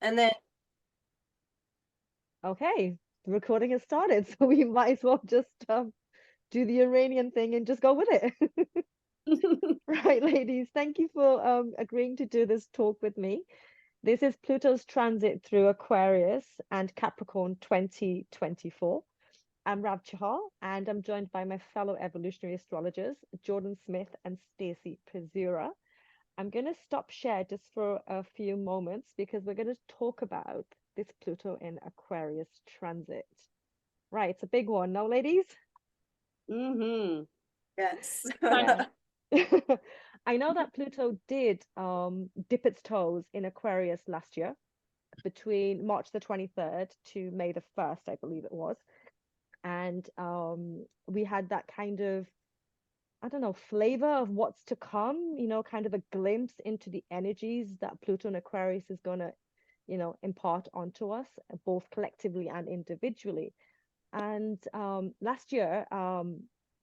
And then, Okay, the recording has started, so we might as well just do the Iranian thing and just go with it. Right, ladies, thank you for agreeing to do this talk with me. This is Pluto's transit through Aquarius and Capricorn 2024. I'm Rav Chahal, and I'm joined by my fellow evolutionary astrologers, Jordyn Smith and Stacie Pazura. I'm going to stop share just for a few moments because we're going to talk about this Pluto in Aquarius transit. Right, it's a big one, no, ladies? yes. Yeah. I know that Pluto did dip its toes in Aquarius last year between March the 23rd to May the 1st, I believe it was. And we had that kind of, I don't know, flavor of what's to come, kind of a glimpse into the energies that Pluto and Aquarius is going to, impart onto us, both collectively and individually. And last year,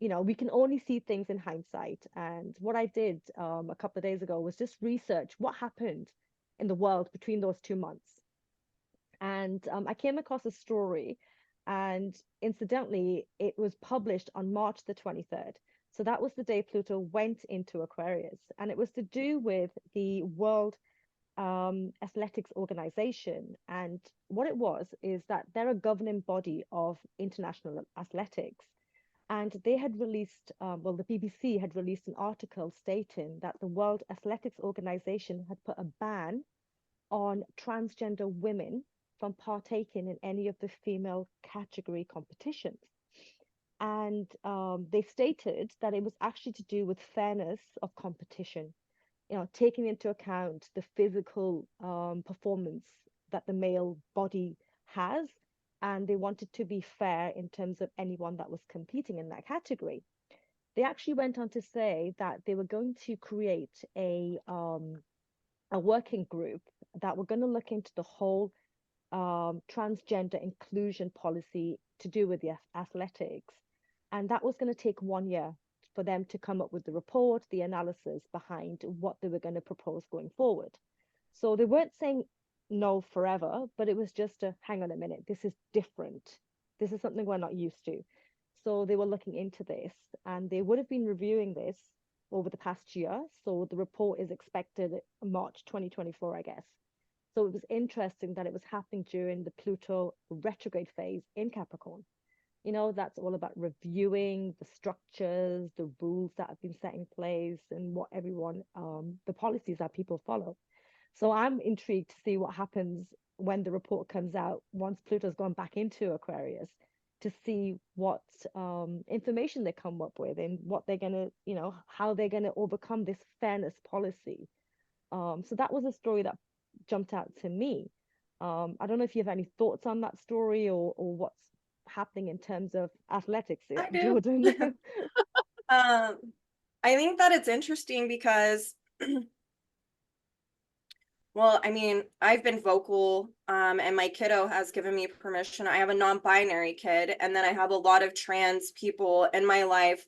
we can only see things in hindsight. And what I did a couple of days ago was just research what happened in the world between those 2 months. And I came across a story, and incidentally, it was published on March the 23rd. So that was the day Pluto went into Aquarius, and it was to do with the World Athletics Organization. And what it was is that they're a governing body of international athletics. And they had released, the BBC had released an article stating that the World Athletics Organization had put a ban on transgender women from partaking in any of the female category competitions. And they stated that it was actually to do with fairness of competition, taking into account the physical performance that the male body has, and they wanted to be fair in terms of anyone that was competing in that category. They actually went on to say that they were going to create a working group that were going to look into the whole transgender inclusion policy to do with the athletics. And that was going to take 1 year for them to come up with the report, the analysis behind what they were going to propose going forward. So they weren't saying no forever, but it was just a hang on a minute, this is different. This is something we're not used to. So they were looking into this, and they would have been reviewing this over the past year. So the report is expected March 2024, I guess. So it was interesting that it was happening during the Pluto retrograde phase in Capricorn. That's all about reviewing the structures, the rules that have been set in place, and what everyone, the policies that people follow. So I'm intrigued to see what happens when the report comes out once Pluto's gone back into Aquarius, to see what information they come up with and what they're gonna, how they're gonna overcome this fairness policy. So that was a story that jumped out to me. I don't know if you have any thoughts on that story, or what's happening in terms of athletics, I do. Jordyn. Um, I think that it's interesting because, well, I mean, I've been vocal, and my kiddo has given me permission. I have a non-binary kid, and then I have a lot of trans people in my life,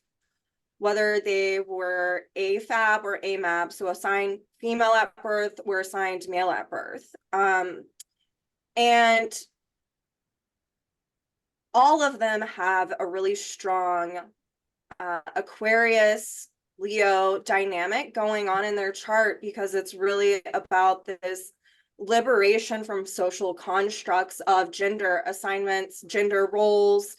whether they were AFAB or AMAB, so assigned female at birth or assigned male at birth. And all of them have a really strong Aquarius Leo dynamic going on in their chart, because it's really about this liberation from social constructs of gender assignments, gender roles,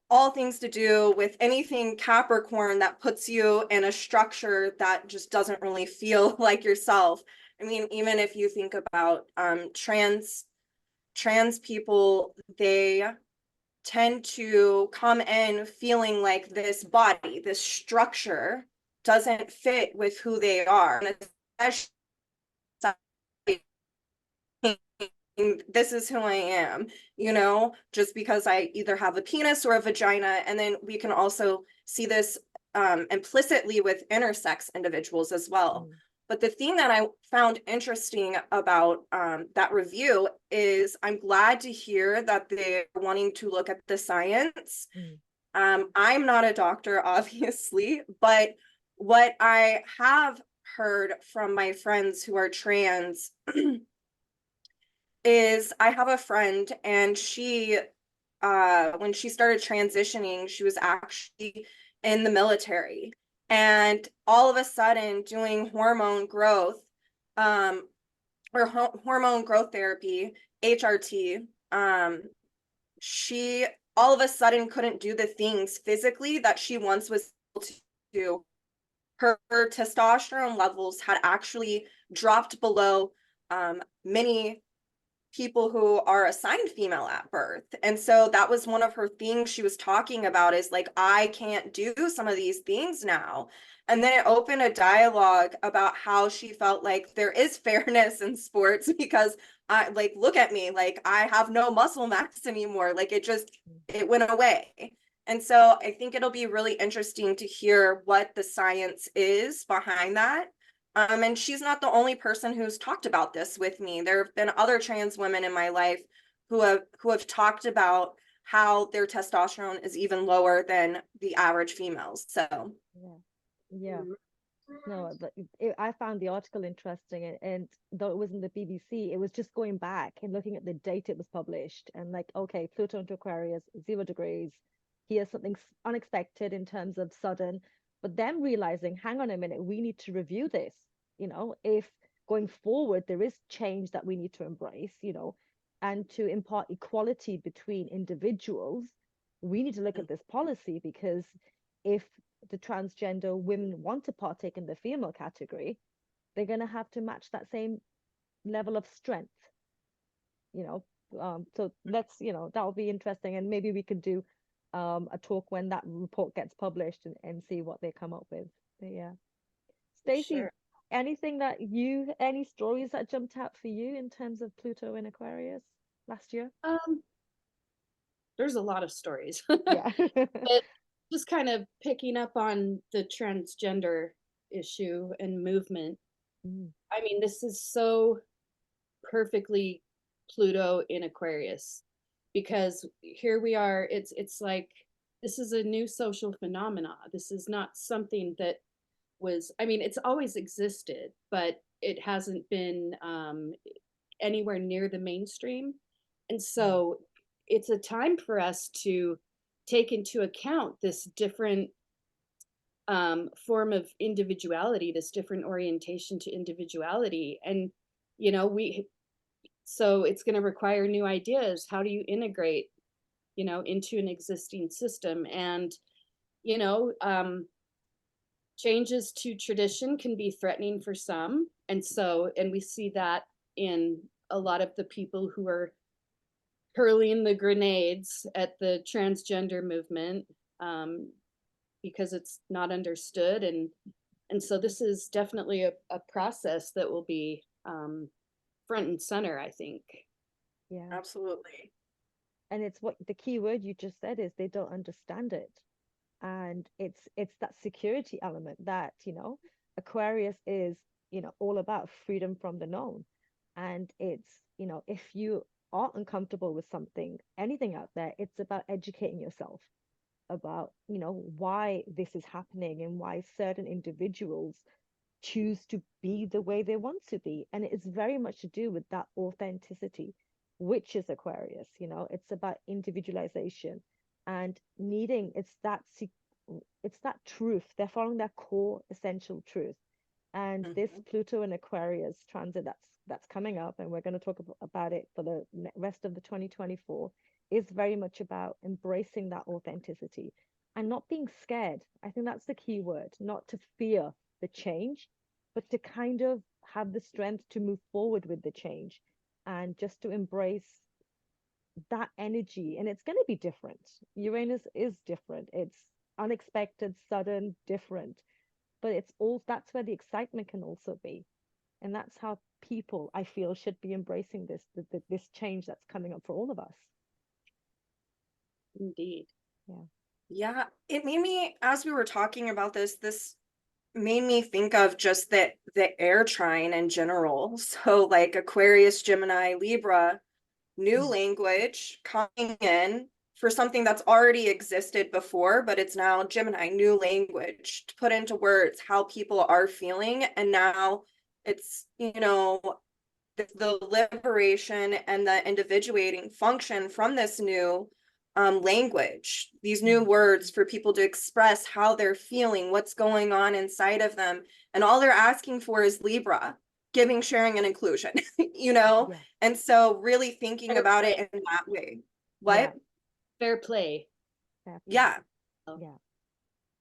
all things to do with anything Capricorn that puts you in a structure that just doesn't really feel like yourself. I mean, even if you think about trans people, they tend to come in feeling like this body, this structure doesn't fit with who they are. And especially, this is who I am, just because I either have a penis or a vagina. And then we can also see this implicitly with intersex individuals as well. Mm. But the thing that I found interesting about that review is I'm glad to hear that they're wanting to look at the science. Mm. I'm not a doctor, obviously, but what I have heard from my friends who are trans is I have a friend, and she when she started transitioning, she was actually in the military, and all of a sudden doing hormone growth, or hormone growth therapy, HRT, she all of a sudden couldn't do the things physically that she once was able to do. Her testosterone levels had actually dropped below many people who are assigned female at birth. And so that was one of her things she was talking about, is like, I can't do some of these things now. And then it opened a dialogue about how she felt like there is fairness in sports, because I, like, look at me, like I have no muscle mass anymore. Like it went away. And so I think it'll be really interesting to hear what the science is behind that. And she's not the only person who's talked about this with me. There have been other trans women in my life who have talked about how their testosterone is even lower than the average females. So Yeah. Yeah. No, I found the article interesting, and though it wasn't the BBC, it was just going back and looking at the date it was published, and like, okay, Pluto into Aquarius, 0 degrees. Here's something unexpected in terms of sudden, but then realizing, hang on a minute, we need to review this. If going forward there is change that we need to embrace, and to impart equality between individuals, we need to look at this policy, because if the transgender women want to partake in the female category, they're going to have to match that same level of strength, you know. So let's, that'll be interesting, and maybe we could do a talk when that report gets published, and see what they come up with. But yeah, Stacie, Sure. any stories that jumped out for you in terms of Pluto in Aquarius last year? There's a lot of stories. Yeah. But just kind of picking up on the transgender issue and movement. Mm, I mean, this is so perfectly Pluto in Aquarius, because here we are, it's like this is a new social phenomena. This is not something that was, I mean, it's always existed, but it hasn't been anywhere near the mainstream. And mm, so it's a time for us to take into account this different form of individuality, this different orientation to individuality. And, so it's going to require new ideas. How do you integrate, into an existing system? And, you know, um, changes to tradition can be threatening for some. And we see that in a lot of the people who are hurling the grenades at the transgender movement, because it's not understood. And so this is definitely a process that will be front and center, I think. yeah. absolutely. And it's what the key word you just said is, they don't understand it. And it's that security element that, Aquarius is, all about freedom from the known. And it's, if you are uncomfortable with something, anything out there, it's about educating yourself about, why this is happening, and why certain individuals choose to be the way they want to be. And it's very much to do with that authenticity, which is Aquarius. It's about individualization and needing, it's that truth. They're following their core essential truth. And this Mhm. Pluto and Aquarius transit that's coming up, and we're going to talk about it for the rest of the 2024, is very much about embracing that authenticity and not being scared. I think that's the key word, not to fear the change, but to kind of have the strength to move forward with the change, and just to embrace that energy. And it's going to be different. Uranus is different. It's unexpected, sudden, different. But that's where the excitement can also be. And that's how people, I feel, should be embracing this change that's coming up for all of us. Indeed. Yeah. Yeah, it made me, as we were talking about this made me think of just the air trine in general. So like Aquarius, Gemini, Libra, new Mm. language coming in for something that's already existed before, but it's now Gemini, new language to put into words how people are feeling. And now it's, the liberation and the individuating function from this new language, these new words for people to express how they're feeling, what's going on inside of them. And all they're asking for is Libra, giving, sharing, and inclusion, you know? Yeah. And so really thinking Fair about play. it in that way. What? Yeah. Fair play. Fair play. Yeah. Yeah.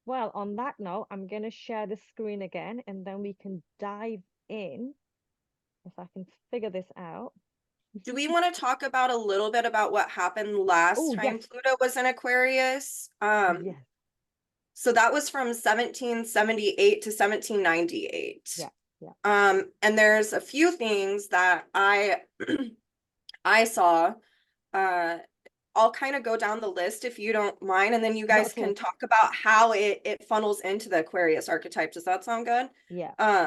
Well, on that note, I'm going to share the screen again, and then we can dive in if I can figure this out. Do we want to talk about a little bit about what happened last Oh, time yes. Pluto was in Aquarius? Yes. So that was from 1778 to 1798. Yeah. Yeah. And there's a few things that I I saw. I'll kind of go down the list if you don't mind, and then you Not guys at can all. talk about how it funnels into the Aquarius archetype. Does that sound good? Yeah. Uh,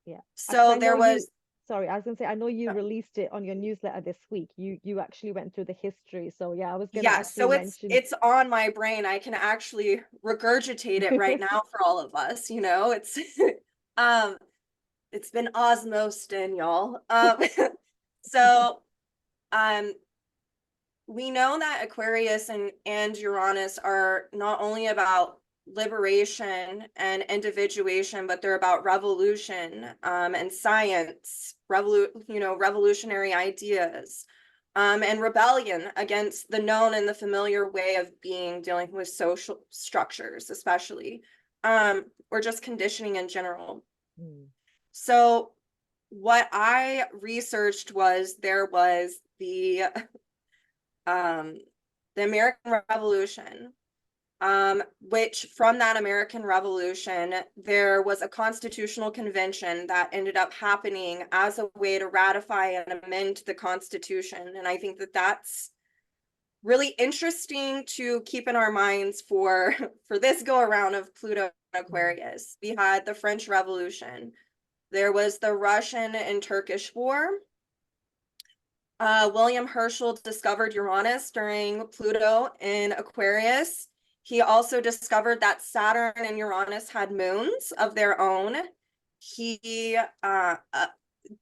Yeah. so I there know you, was sorry, I was gonna say, I know you released it on your newsletter this week. You actually went through the history. So yeah, I was gonna yeah, actually so mention. it's on my brain. I can actually regurgitate it right now for all of us, you know. Um it's been osmosed in, y'all. So um we know that Aquarius and Uranus are not only about liberation and individuation, but they're about revolution and science, revolutionary ideas, and rebellion against the known and the familiar way of being, dealing with social structures, especially, or just conditioning in general. Mm. So what I researched was there was um, the American Revolution, which from that American Revolution, there was a constitutional convention that ended up happening as a way to ratify and amend the Constitution. And I think that that's really interesting to keep in our minds for this go around of Pluto and Aquarius. We had the French Revolution. There was the Russian and Turkish War. William Herschel discovered Uranus during Pluto in Aquarius. He also discovered that Saturn and Uranus had moons of their own.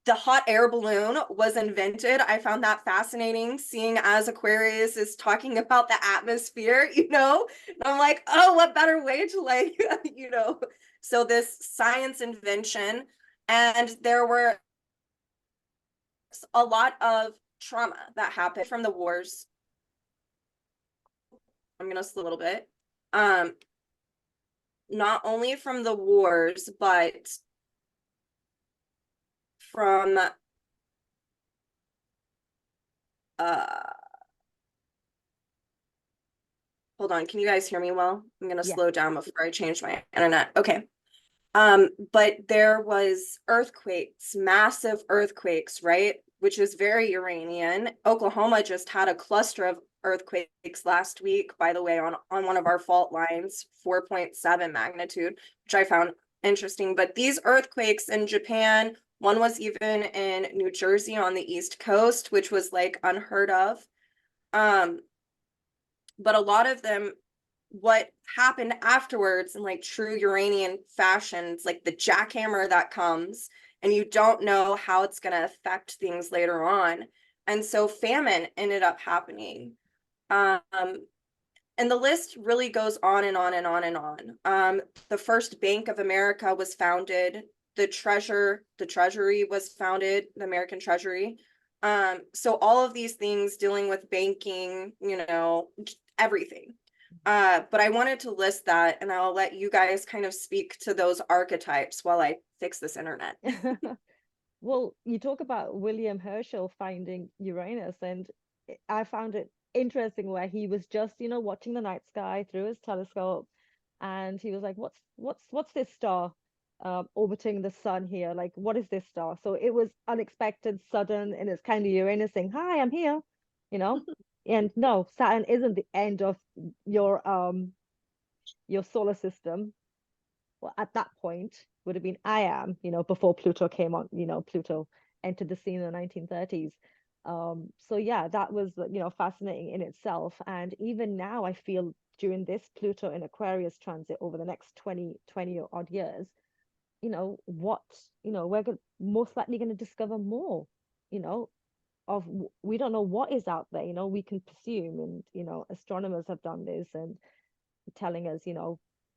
The hot air balloon was invented. I found that fascinating, seeing as Aquarius is talking about the atmosphere, you know? And I'm like, oh, what better way to like, so this science invention. And there were a lot of trauma that happened from the wars. I'm gonna slow a little bit. Not only from the wars, but from hold on, can you guys hear me well? I'm gonna Yeah. slow down before I change my internet. Okay. But there was earthquakes, massive earthquakes, right? Which is very Uranian. Oklahoma just had a cluster of earthquakes last week, by the way, on one of our fault lines, 4.7 magnitude, which I found interesting. But these earthquakes in Japan, one was even in New Jersey on the East Coast, which was like unheard of. But a lot of them, what happened afterwards in like true Uranian fashion, it's like the jackhammer that comes and you don't know how it's going to affect things later on. And so famine ended up happening. And the list really goes on and on and on and on. The first Bank of America was founded. The Treasury was founded, the American Treasury. So all of these things dealing with banking, everything. But I wanted to list that, and I'll let you guys kind of speak to those archetypes while I fix this internet. Well, you talk about William Herschel finding Uranus, and I found it interesting where he was just, watching the night sky through his telescope, and he was like, "What's this star orbiting the sun here? Like, what is this star?" So it was unexpected, sudden, and it's kind of Uranus saying, "Hi, I'm here," you know. And no, Saturn isn't the end of your solar system. Well, at that point would have been I am, before Pluto came on, Pluto entered the scene in the 1930s. So yeah, that was, fascinating in itself. And even now, I feel during this Pluto in Aquarius transit over the next 20 odd years, we're most likely going to discover more we don't know what is out there. We can presume, and astronomers have done this and telling us,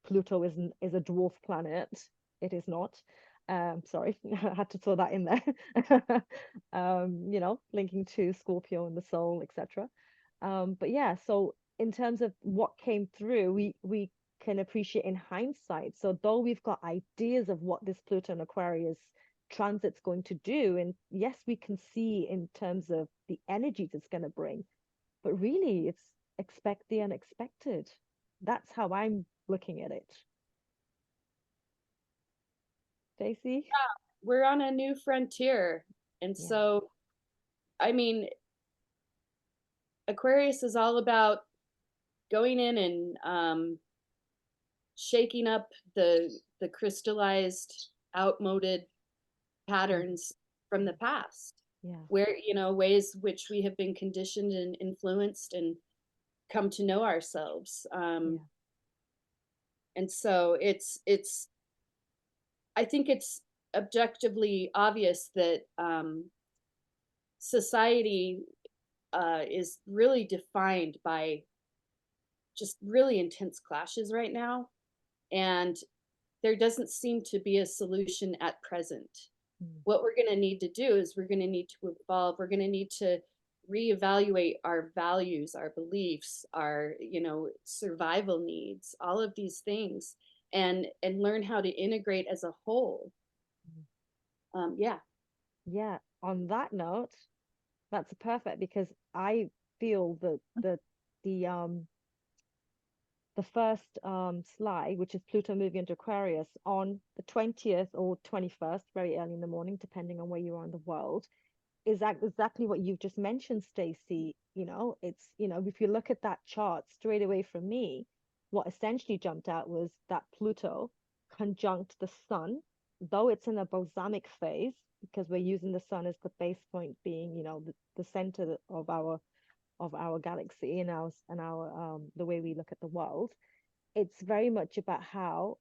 Pluto is a dwarf planet. It is not. Sorry, I had to throw that in there. Linking to Scorpio and the soul, etc. But yeah, so in terms of what came through, we can appreciate in hindsight. So though we've got ideas of what this Pluto and Aquarius transit's going to do, and yes, we can see in terms of the energies it's going to bring, but really it's expect the unexpected. That's how I'm looking at it. Stacie? We're on a new frontier. And Yeah. so, I mean, Aquarius is all about going in and shaking up the crystallized, outmoded patterns from the past, Yeah. where, ways which we have been conditioned and influenced and come to know ourselves. Yeah. And so I think it's objectively obvious that society is really defined by just really intense clashes right now. And there doesn't seem to be a solution at present. What we're going to need to do is we're going to need to evolve. We're going to need to reevaluate our values, our beliefs, our, survival needs, all of these things, and learn how to integrate as a whole. Yeah. Yeah. On that note, that's perfect, because I feel that the first slide, which is Pluto moving into Aquarius on the 20th or 21st, very early in the morning, depending on where you are in the world, is exactly what you've just mentioned, Stacie. It's, if you look at that chart straight away from me, what essentially jumped out was that Pluto conjunct the sun, though it's in a balsamic phase, because we're using the sun as the base point, being, the center of our galaxy and our the way we look at the world. It's very much about how,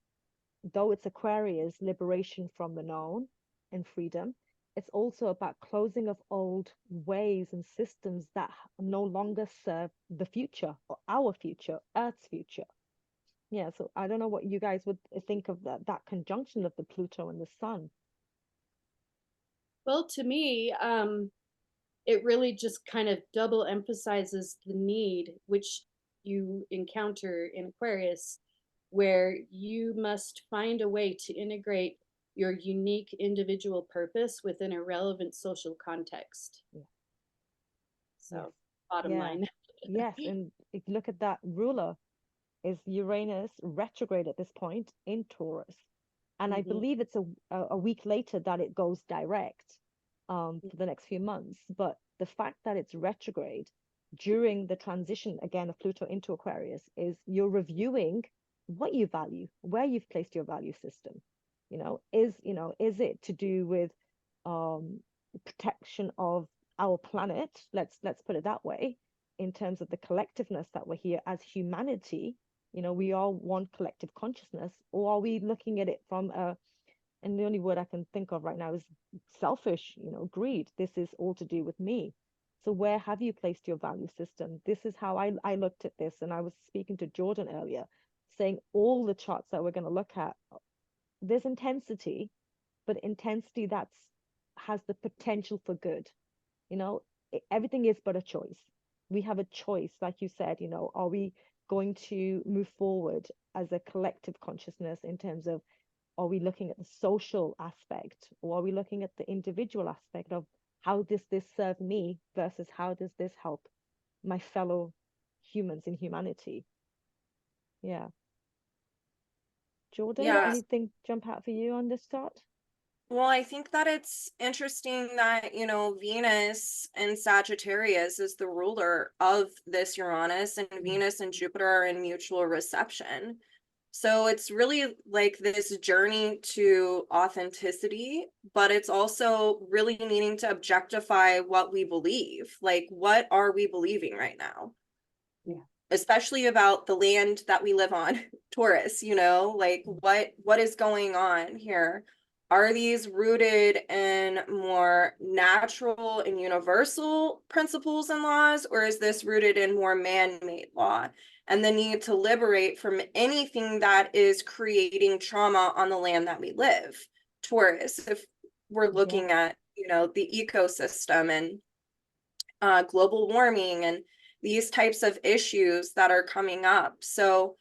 though it's Aquarius, liberation from the known and freedom, it's also about closing of old ways and systems that no longer serve the future, or our future, Earth's future. Yeah, so I don't know what you guys would think of that conjunction of the Pluto and the sun. Well, to me, it really just kind of double emphasizes the need which you encounter in Aquarius, where you must find a way to integrate your unique individual purpose within a relevant social context. Yeah. So, Yes. bottom Yeah. line. Yes, and if you look at that ruler, is Uranus retrograde at this point in Taurus. And I believe it's a week later that it goes direct for the next few months. But the fact that it's retrograde during the transition again of Pluto into Aquarius is you're reviewing what you value, where you've placed your value system. Is it to do with protection of our planet? Let's put it that way, in terms of the collectiveness that we're here as humanity. We are one collective consciousness. Or are we looking at it from and the only word I can think of right now is selfish, greed. This is all to do with me. So where have you placed your value system? This is how I looked at this. And I was speaking to Jordyn earlier, saying all the charts that we're going to look at, there's intensity, but intensity has the potential for good. Everything is but a choice. We have a choice, like you said. Are we going to move forward as a collective consciousness in terms of, are we looking at the social aspect, or are we looking at the individual aspect of how does this serve me versus how does this help my fellow humans in humanity? Yeah. Jordyn, Yeah. anything jump out for you on this chart? Well, I think that it's interesting that, Venus and Sagittarius is the ruler of this Uranus, and Venus and Jupiter are in mutual reception. So it's really like this journey to authenticity, but it's also really needing to objectify what we believe. Like, what are we believing right now? Yeah. Especially about the land that we live on, Taurus, like what is going on here? Are these rooted in more natural and universal principles and laws, or is this rooted in more man-made law? And the need to liberate from anything that is creating trauma on the land that we live. Taurus, if we're looking at, you know, the ecosystem and global warming and these types of issues that are coming up. So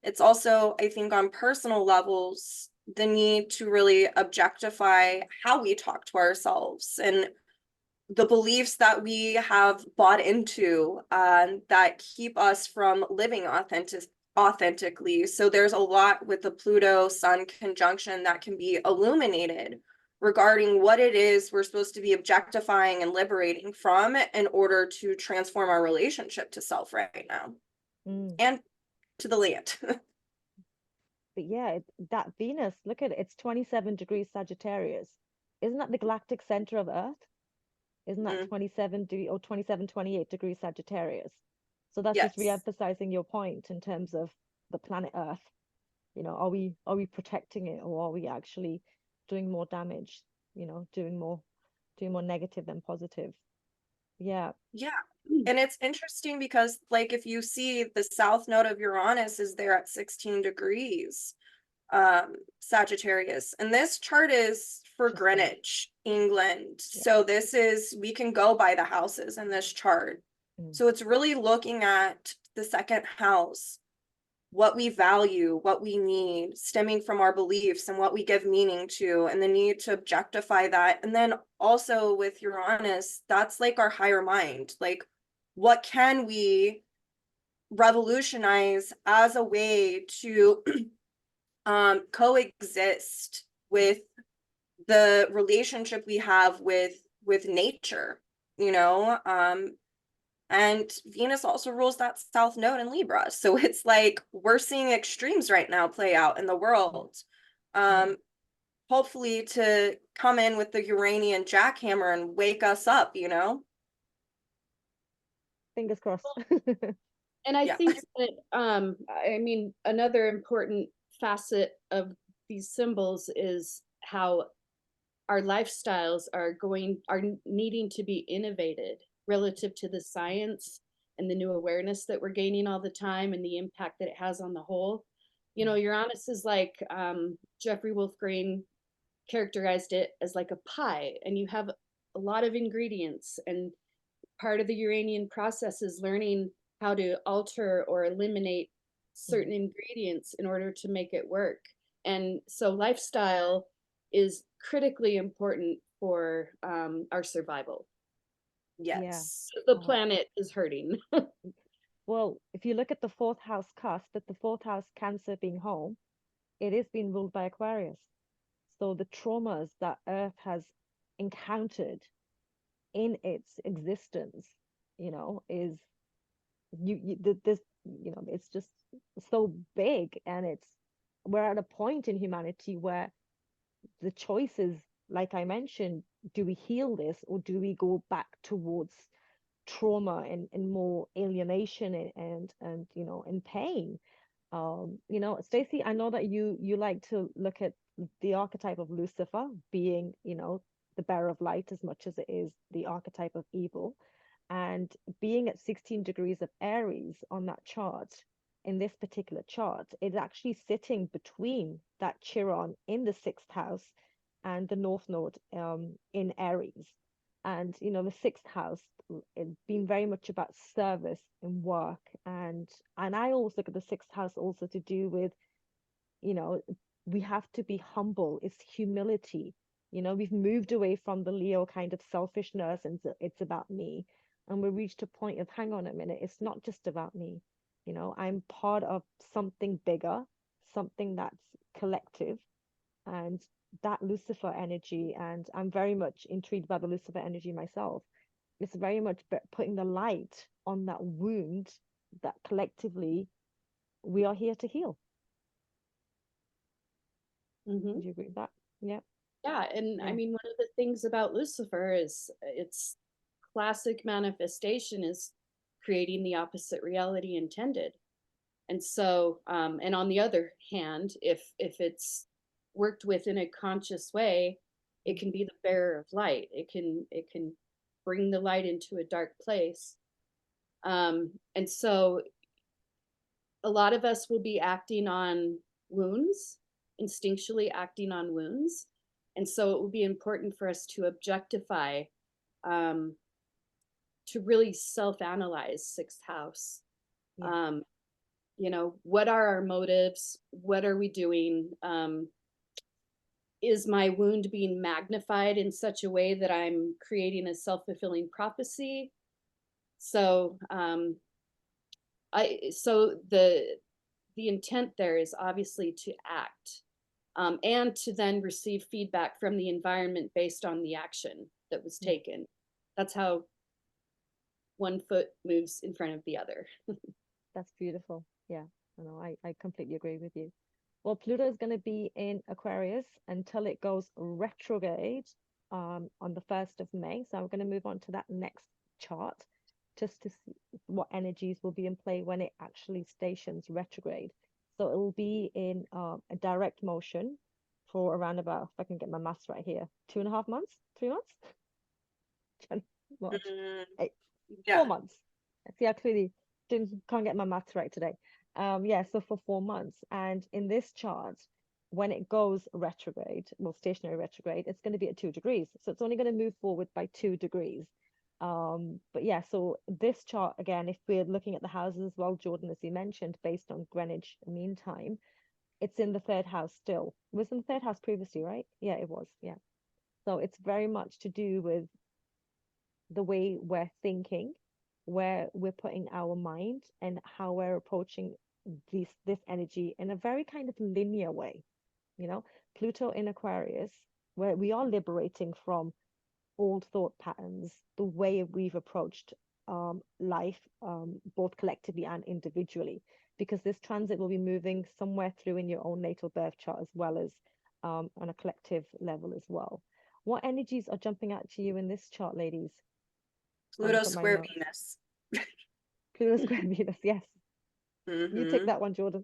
it's also, I think, on personal levels, the need to really objectify how we talk to ourselves and the beliefs that we have bought into that keep us from living authentically. So there's a lot with the Pluto Sun conjunction that can be illuminated regarding what it is we're supposed to be objectifying and liberating from in order to transform our relationship to self right now and to the land. But yeah, that Venus, look at it, it's 27 degrees Sagittarius. Isn't that the galactic center of Earth? Isn't that 27 or 27, 28 degrees Sagittarius? So that's just Yes. re-emphasizing your point in terms of the planet Earth. You know, are we protecting it, or are we actually doing more damage? You know, doing more negative than positive. Yeah. Yeah. And it's interesting because, like, if you see the south node of Uranus is there at 16 degrees Sagittarius, and this chart is for Greenwich, England. Yeah. So this is, we can go by the houses in this chart. So it's really looking at the second house, what we value, what we need, stemming from our beliefs and what we give meaning to, and the need to objectify that. And then also with Uranus, that's like our higher mind. Like, what can we revolutionize as a way to coexist with the relationship we have with nature, you know? And Venus also rules that south node in Libra. So it's like we're seeing extremes right now play out in the world. Hopefully to come in with the Uranian jackhammer and wake us up, you know? Fingers crossed. And I think that, I mean, another important facet of these symbols is how our lifestyles are needing to be innovated relative to the science and the new awareness that we're gaining all the time and the impact that it has on the whole. You know, Uranus is like, Jeffrey Wolf Green characterized it as like a pie, and you have a lot of ingredients, and part of the Uranian process is learning how to alter or eliminate certain ingredients in order to make it work. And so lifestyle is critically important for our survival. Yes. The planet is hurting. Well, if you look at the fourth house cusp, at the fourth house Cancer being home, it is being ruled by Aquarius. So the traumas that Earth has encountered in its existence, you know, is this, you know, it's just so big, and we're at a point in humanity where the choices, like I mentioned, do we heal this, or do we go back towards trauma and more alienation and you know, and pain? You know, Stacie, I know that you like to look at the archetype of Lucifer being, you know, the bearer of light as much as it is the archetype of evil. And being at 16 degrees of Aries on that chart, in this particular chart, it's actually sitting between that Chiron in the sixth house and the North Node in Aries. And, you know, the sixth house, it's been very much about service and work. And I always look at the sixth house also to do with, you know, we have to be humble. It's humility. You know, we've moved away from the Leo kind of selfishness and it's about me. And we reached a point of, hang on a minute, it's not just about me. You know, I'm part of something bigger, something that's collective. And that Lucifer energy, and I'm very much intrigued by the Lucifer energy myself. It's very much putting the light on that wound that collectively we are here to heal. Would you agree with that? Yeah. Yeah, and I mean, one of the things about Lucifer is its classic manifestation is creating the opposite reality intended. And so, and on the other hand, if it's worked with in a conscious way, it can be the bearer of light. It can bring the light into a dark place. And so a lot of us will be acting on wounds, instinctually acting on wounds. And so it will be important for us to objectify, to really self-analyze sixth house. Yeah. You know, what are our motives? What are we doing? Is my wound being magnified in such a way that I'm creating a self-fulfilling prophecy? So, so the intent there is obviously to act, and to then receive feedback from the environment based on the action that was taken. That's how one foot moves in front of the other. That's beautiful. Yeah, I completely agree with you. Well, Pluto is going to be in Aquarius until it goes retrograde on the 1st of May. So I'm going to move on to that next chart just to see what energies will be in play when it actually stations retrograde. So it will be in a direct motion for around about, if I can get my maths right here, 2.5 months, 3 months? March, 4 months. See, I clearly can't get my maths right today. Yeah, so for 4 months. And in this chart, when it goes retrograde, well, stationary retrograde, it's going to be at 2 degrees. So it's only going to move forward by 2 degrees. But yeah, so this chart, again, if we're looking at the houses as well, Jordyn, as you mentioned, based on Greenwich Mean Time, it's in the 3rd house still. It was in the 3rd house previously, right? Yeah, it was. Yeah. So it's very much to do with the way we're thinking, where we're putting our mind, and how we're approaching this energy in a very kind of linear way. You know, Pluto in Aquarius, where we are liberating from old thought patterns, the way we've approached life, both collectively and individually, because this transit will be moving somewhere through in your own natal birth chart, as well as on a collective level as well. What energies are jumping out to you in this chart, ladies? Pluto square Venus. Pluto square Venus, yes. You take that one, Jordyn.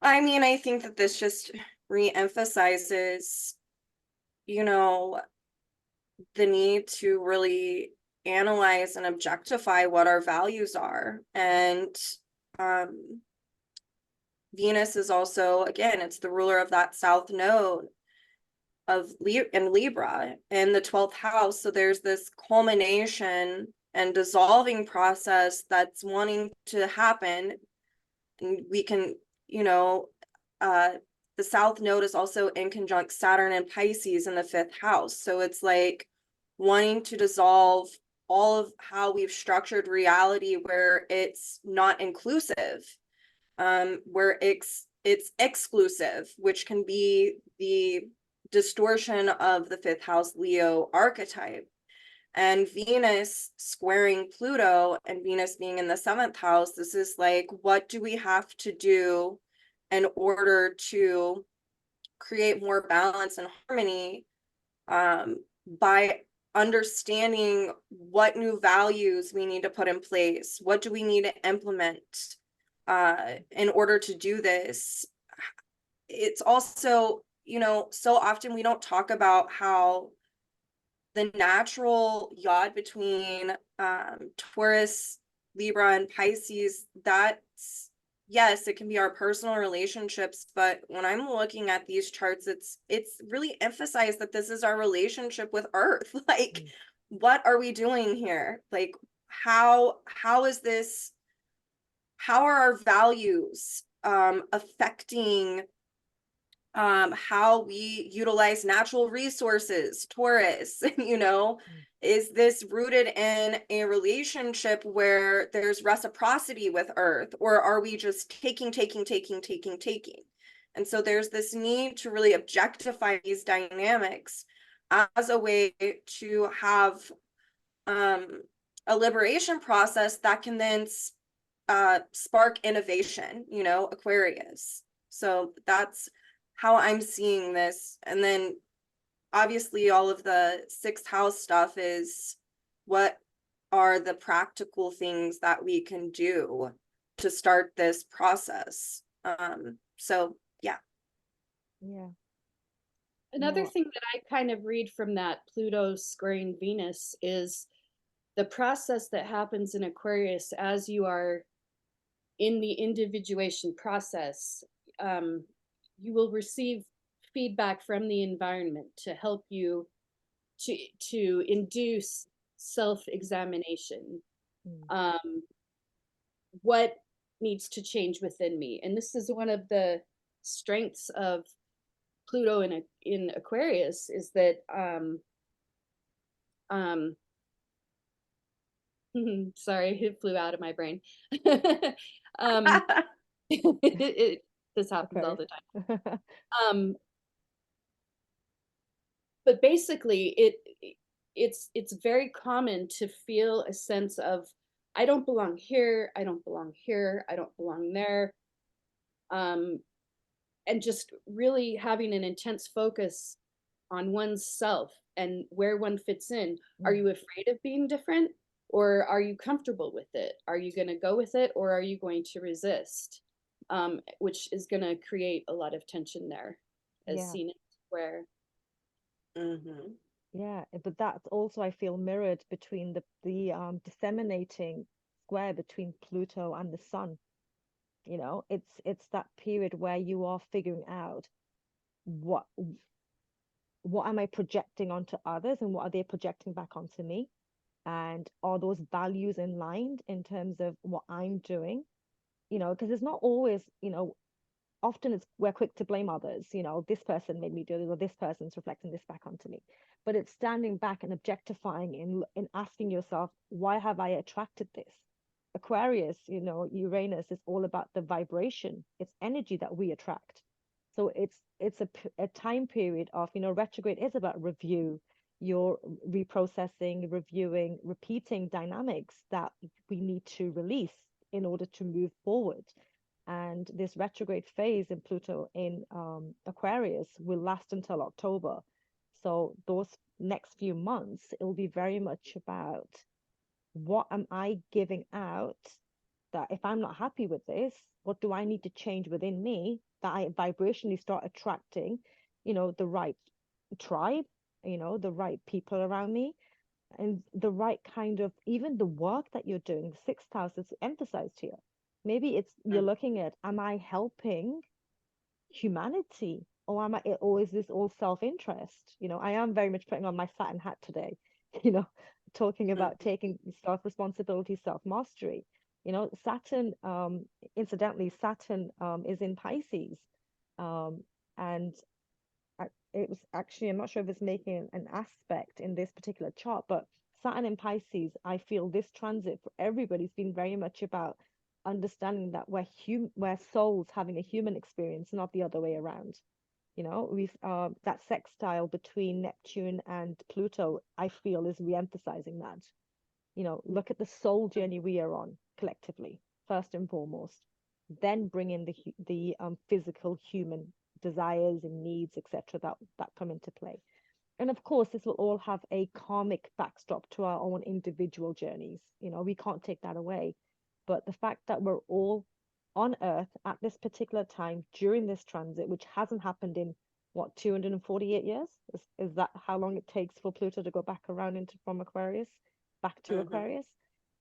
I mean, I think that this just re-emphasizes, you know, the need to really analyze and objectify what our values are. And Venus is also, again, it's the ruler of that south node of in Libra in the 12th house. So there's this culmination and dissolving process that's wanting to happen. And we can, you know, the south node is also in conjunct Saturn and Pisces in the 5th house. So it's like wanting to dissolve all of how we've structured reality, where it's not inclusive, where it's exclusive, which can be the distortion of the 5th house Leo archetype. And Venus squaring Pluto, and Venus being in the 7th house, this is like, what do we have to do in order to create more balance and harmony, by understanding what new values we need to put in place? What do we need to implement in order to do this? It's also, you know, so often we don't talk about how the natural yod between Taurus, Libra, and Pisces, that's, yes, it can be our personal relationships, but when I'm looking at these charts, it's really emphasized that this is our relationship with Earth. Like, what are we doing here? Like, how is this, how are our values affecting how we utilize natural resources, Taurus? You know, is this rooted in a relationship where there's reciprocity with Earth, or are we just taking? And so there's this need to really objectify these dynamics as a way to have a liberation process that can then spark innovation, you know, Aquarius. So that's how I'm seeing this. And then obviously all of the 6th house stuff is, what are the practical things that we can do to start this process? So yeah. Yeah. Another No. thing that I kind of read from that Pluto squaring Venus is the process that happens in Aquarius as you are in the individuation process. You will receive feedback from the environment to help you to induce self-examination. Mm. What needs to change within me? And this is one of the strengths of Pluto in Aquarius, is that um sorry, it flew out of my brain. um this happens all Aquarius. the time. Um but basically it's very common to feel a sense of, I don't belong here, I don't belong here, I don't belong there. Um and just really having an intense focus on oneself and where one fits in. Are Mm. you afraid of being different, or are you comfortable with it? Are you going to go with it, or are you going to resist? Which is going to create a lot of tension there, as Yeah. seen in Square. Mm-hmm. Yeah, but that's also, I feel, mirrored between the disseminating square between Pluto and the sun. You know, it's that period where you are figuring out what what am I projecting onto others and what are they projecting back onto me? And are those values in line in terms of what I'm doing? You know, because it's not always, you know, often it's we're quick to blame others. You know, this person made me do this, or this person's reflecting this back onto me. But it's standing back and objectifying and asking yourself, why have I attracted this? Aquarius, you know, Uranus is all about the vibration. It's energy that we attract. So it's a time period of, you know, retrograde is about review. You're reprocessing, reviewing, repeating dynamics that we need to release in order to move forward. And this retrograde phase in Pluto in Aquarius will last until October. So those next few months, it will be very much about what am I giving out, that if I'm not happy with this, what do I need to change within me that I vibrationally start attracting, you know, the right tribe, you know, the right people around me, and the right kind of, even the work that you're doing. The sixth house is emphasized here. Maybe it's you're looking at, am I helping humanity, or am I, or is this all self-interest? You know, I am very much putting on my Saturn hat today, you know, talking about taking self-responsibility, self-mastery. You know, Saturn, incidentally, Saturn is in Pisces. Um, and it was actually, I'm not sure if it's making an aspect in this particular chart, but Saturn in Pisces, I feel this transit for everybody's been very much about understanding that we're souls having a human experience, not the other way around. You know, we've that sextile between Neptune and Pluto, I feel, is re-emphasizing that. You know, look at the soul journey we are on collectively, first and foremost, then bring in the physical human desires and needs, etc., that come into play. And of course, this will all have a karmic backstop to our own individual journeys. You know, we can't take that away. But the fact that we're all on Earth at this particular time during this transit, which hasn't happened in what, 248 years? Is that how long it takes for Pluto to go back around into from Aquarius back to Mm-hmm. Aquarius?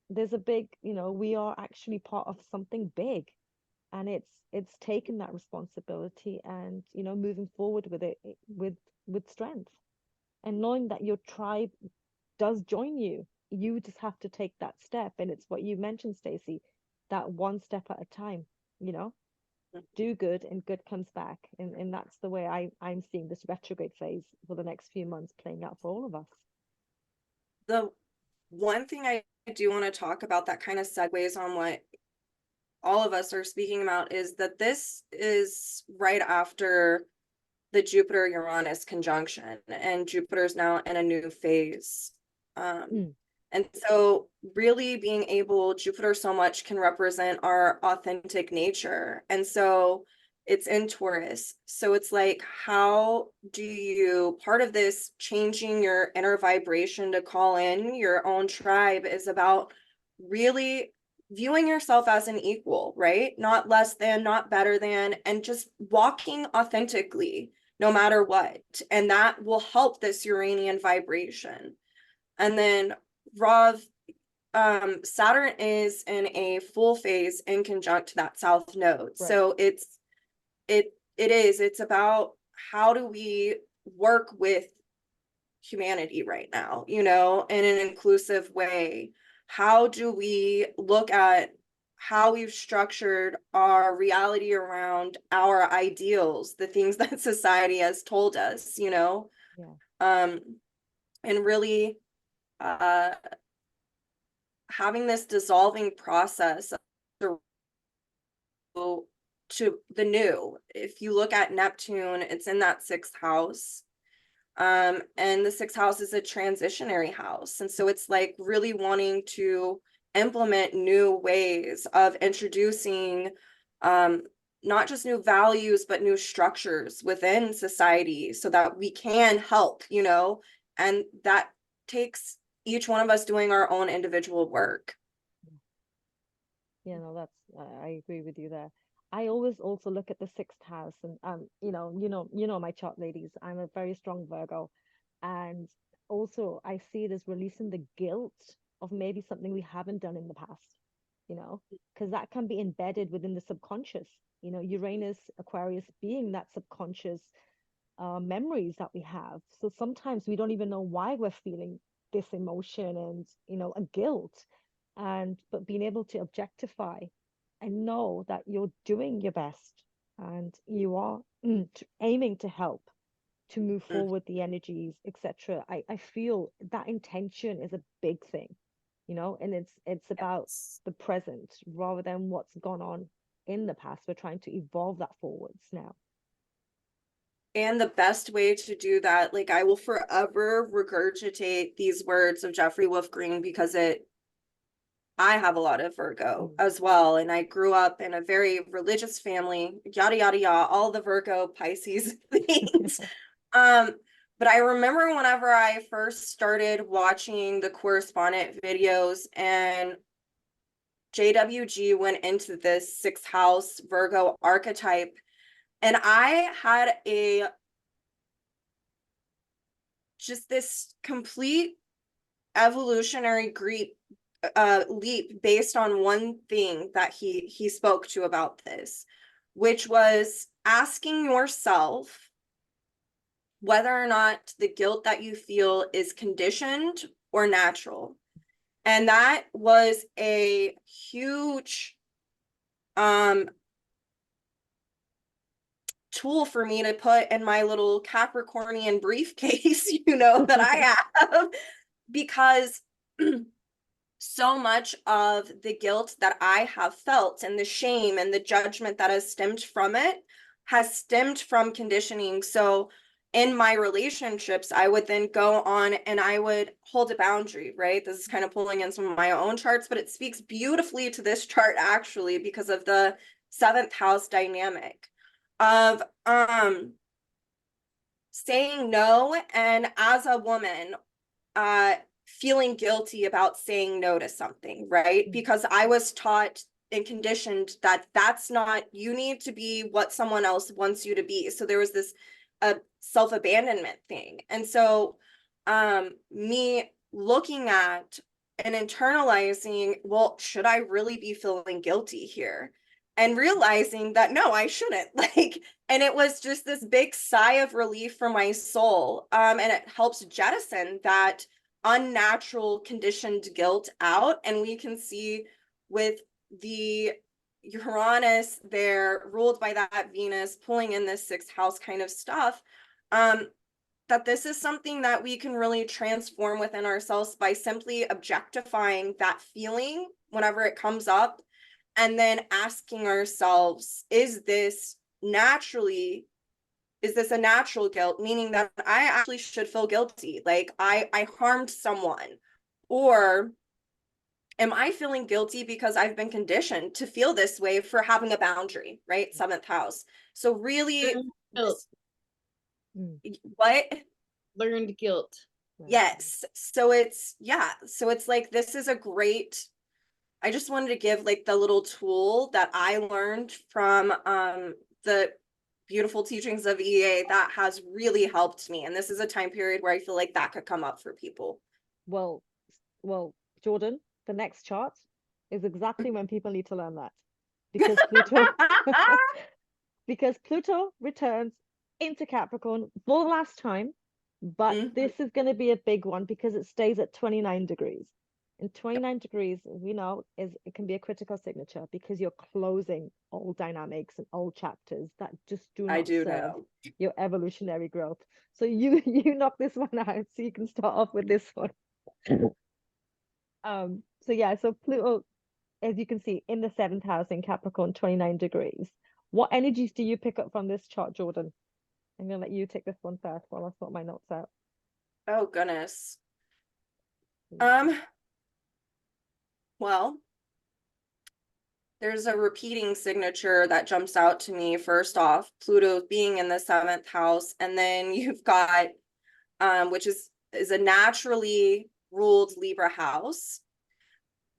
There's a big, you know, we are actually part of something big, and it's taking that responsibility and, you know, moving forward with it with strength, and knowing that your tribe does join you. You just have to take that step, and it's what you mentioned, Stacie, that one step at a time. You know, do good and good comes back, and that's the way I'm seeing this retrograde phase for the next few months playing out for all of us. The one thing I do want to talk about that kind of segues on what all of us are speaking about is that this is right after the Jupiter Uranus conjunction, and Jupiter's now in a new phase. Mm. And so really being able, Jupiter so much can represent our authentic nature. And so it's in Taurus. So it's like, how do you, part of this changing your inner vibration to call in your own tribe is about really viewing yourself as an equal, right? Not less than, not better than, and just walking authentically no matter what. And that will help this Uranian vibration. And then Rav, Saturn is in a full phase in conjunct to that south node. Right. So it's about how do we work with humanity right now, you know, in an inclusive way. How do we look at how we've structured our reality around our ideals, the things that society has told us, you know? Yeah. And really having this dissolving process to the new. If you look at Neptune, it's in that sixth house. And the sixth house is a transitionary house. And so it's like really wanting to implement new ways of introducing not just new values, but new structures within society so that we can help, you know, and that takes each one of us doing our own individual work. Yeah, no, that's I agree with you there. I always also look at the sixth house, and you know my chart, ladies. I'm a very strong Virgo, and also I see it as releasing the guilt of maybe something we haven't done in the past, you know, because that can be embedded within the subconscious. You know, Uranus, Aquarius being that subconscious memories that we have. So sometimes we don't even know why we're feeling this emotion and, you know, a guilt. And but being able to objectify and know that you're doing your best and you are aiming to help to move forward the energies, etc. I feel that intention is a big thing, you know, and it's about the present rather than what's gone on in the past. We're trying to evolve that forwards now. And the best way to do that, like I will forever regurgitate these words of Jeffrey Wolf Green because I have a lot of Virgo as well. And I grew up in a very religious family, yada, yada, yada, all the Virgo Pisces things. But I remember whenever I first started watching the correspondent videos and JWG went into this sixth house Virgo archetype, and I had just this complete evolutionary leap based on one thing that he spoke to about this, which was asking yourself whether or not the guilt that you feel is conditioned or natural. And that was a huge tool for me to put in my little Capricornian briefcase, you know, that I have, because so much of the guilt that I have felt and the shame and the judgment that has stemmed from it has stemmed from conditioning. So in my relationships, I would then go on and I would hold a boundary, right? This is kind of pulling in some of my own charts, but it speaks beautifully to this chart actually because of the seventh house dynamic of saying no. And as a woman, feeling guilty about saying no to something, right? Because I was taught and conditioned that that's not, you need to be what someone else wants you to be. So there was this self-abandonment thing. And so me looking at and internalizing, well, should I really be feeling guilty here? And realizing that no, I shouldn't. Like, and it was just this big sigh of relief for my soul. And it helps jettison that unnatural conditioned guilt out. And we can see with the Uranus there ruled by that Venus pulling in this sixth house kind of stuff, that this is something that we can really transform within ourselves by simply objectifying that feeling whenever it comes up, and then asking ourselves, is this a natural guilt, meaning that I actually should feel guilty, like I harmed someone, or am I feeling guilty because I've been conditioned to feel this way for having a boundary, right? Seventh house. So really, what? Learned guilt. Yes. So it's like, this is a great, I just wanted to give like the little tool that I learned from the beautiful teachings of EA that has really helped me. And this is a time period where I feel like that could come up for people. Well, Jordyn, the next chart is exactly when people need to learn that, because Pluto because Pluto returns into Capricorn for the last time, but Mhm. this is going to be a big one because it stays at 29 degrees. And 29 degrees, we know, it can be a critical signature because you're closing old dynamics and old chapters that just do I not do serve know. your evolutionary growth. So you knock this one out, so you can start off with this one. So yeah, so Pluto, as you can see, in the 7th house in Capricorn, 29 degrees. What energies do you pick up from this chart, Jordyn? I'm gonna let you take this one first while I sort my notes out. Oh goodness. Well, there's a repeating signature that jumps out to me. First off, Pluto being in the 7th house, and then you've got which is a naturally ruled Libra house.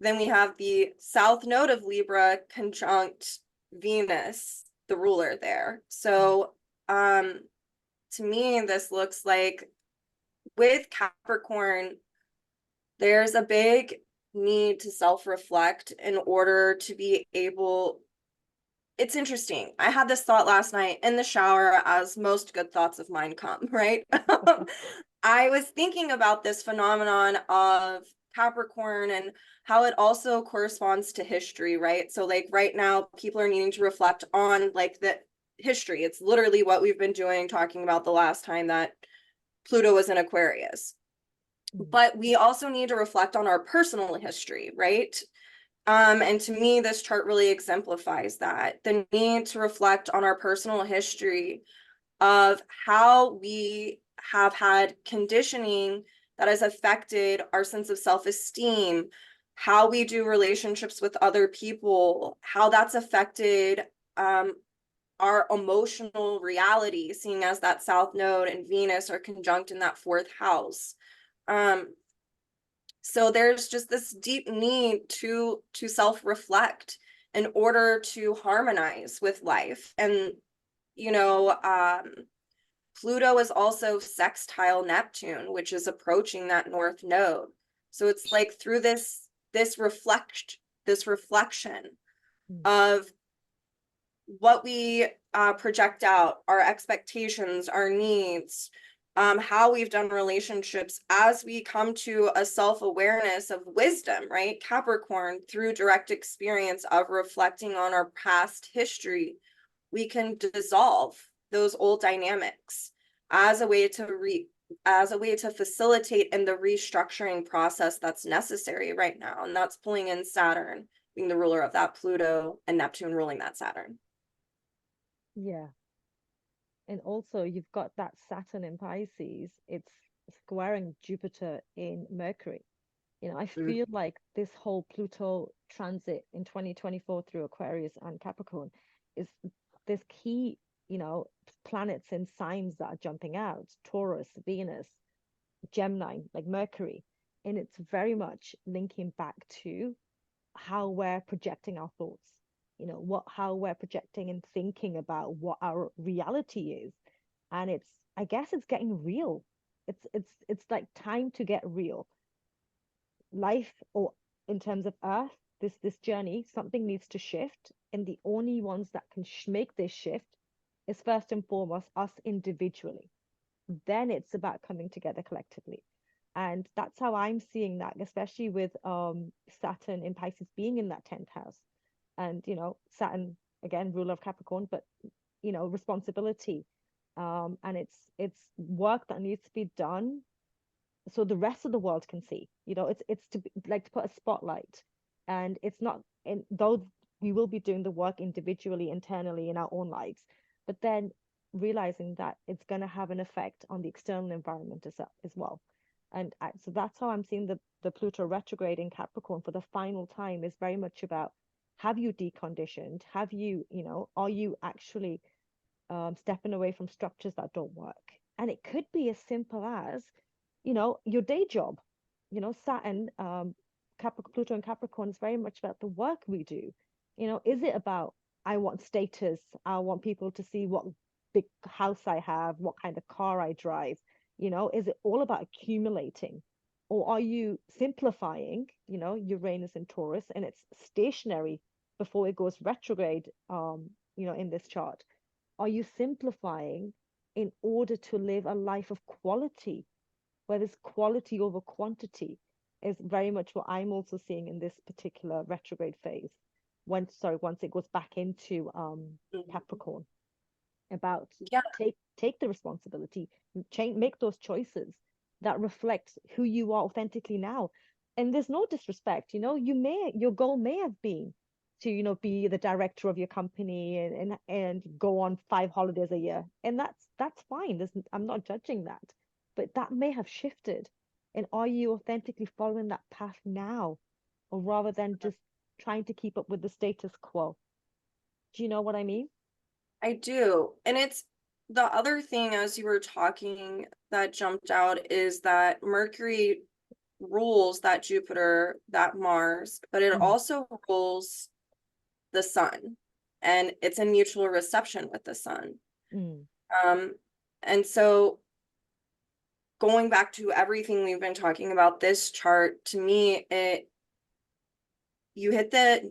Then we have the south node of Libra conjunct Venus, the ruler there. So to me, this looks like with Capricorn, there's a big need to self-reflect in order to be able. It's interesting. I had this thought last night in the shower, as most good thoughts of mine come, right? I was thinking about this phenomenon of Capricorn and how it also corresponds to history, right? So like right now, people are needing to reflect on like the history. It's literally what we've been doing, talking about the last time that Pluto was in Aquarius. But we also need to reflect on our personal history, right? And to me, this chart really exemplifies that, the need to reflect on our personal history of how we have had conditioning that has affected our sense of self-esteem, how we do relationships with other people, how that's affected our emotional reality, seeing as that South Node and Venus are conjunct in that 4th house. So there's just this deep need to self-reflect in order to harmonize with life. And Pluto is also sextile Neptune, which is approaching that North Node. So it's like through this reflection of what we project out, our expectations, our needs, how we've done relationships, as we come to a self-awareness of wisdom, right? Capricorn, through direct experience of reflecting on our past history, we can dissolve those old dynamics as a way to facilitate in the restructuring process that's necessary right now. And that's pulling in Saturn, being the ruler of that Pluto, and Neptune ruling that Saturn. Yeah. And also you've got that Saturn in Pisces, it's squaring Jupiter in Mercury. I feel like this whole Pluto transit in 2024 through Aquarius and Capricorn is this key, planets and signs that are jumping out: Taurus, Venus, Gemini, like Mercury. And it's very much linking back to how we're projecting our thoughts, how we're projecting and thinking about what our reality is. And I guess it's getting real. It's like time to get real. Life, or in terms of Earth, this journey, something needs to shift. And the only ones that can make this shift is first and foremost us individually. Then it's about coming together collectively. And that's how I'm seeing that, especially with Saturn in Pisces being in that 10th house. And, Saturn, again, ruler of Capricorn, but, responsibility. And it's work that needs to be done so the rest of the world can see. It's to like to put a spotlight. And it's not, in though we will be doing the work individually, internally in our own lives, but then realizing that it's going to have an effect on the external environment as well. And so that's how I'm seeing the Pluto retrograde in Capricorn for the final time is very much about, have you deconditioned? Have you, are you actually stepping away from structures that don't work? And it could be as simple as, your day job. Saturn Pluto and Capricorn is very much about the work we do. Is it about, I want status, I want people to see what big house I have, what kind of car I drive? Is it all about accumulating? Or are you simplifying, Uranus and Taurus, and it's stationary before it goes retrograde, in this chart? Are you simplifying in order to live a life of quality, where there's quality over quantity? Is very much what I'm also seeing in this particular retrograde phase. Once it goes back into Capricorn, about Yeah. take the responsibility, make those choices that reflect who you are authentically now. And there's no disrespect, your goal may have been to be the director of your company and go on 5 holidays a year, and that's fine. I'm not judging that, but that may have shifted. And are you authentically following that path now, or rather than just trying to keep up with the status quo? Do you know what I mean? I do. And it's the other thing, as you were talking, that jumped out is that Mercury rules that Jupiter, that Mars, but it also rules the sun, and it's in mutual reception with the sun. And so going back to everything we've been talking about, this chart, to me, you hit the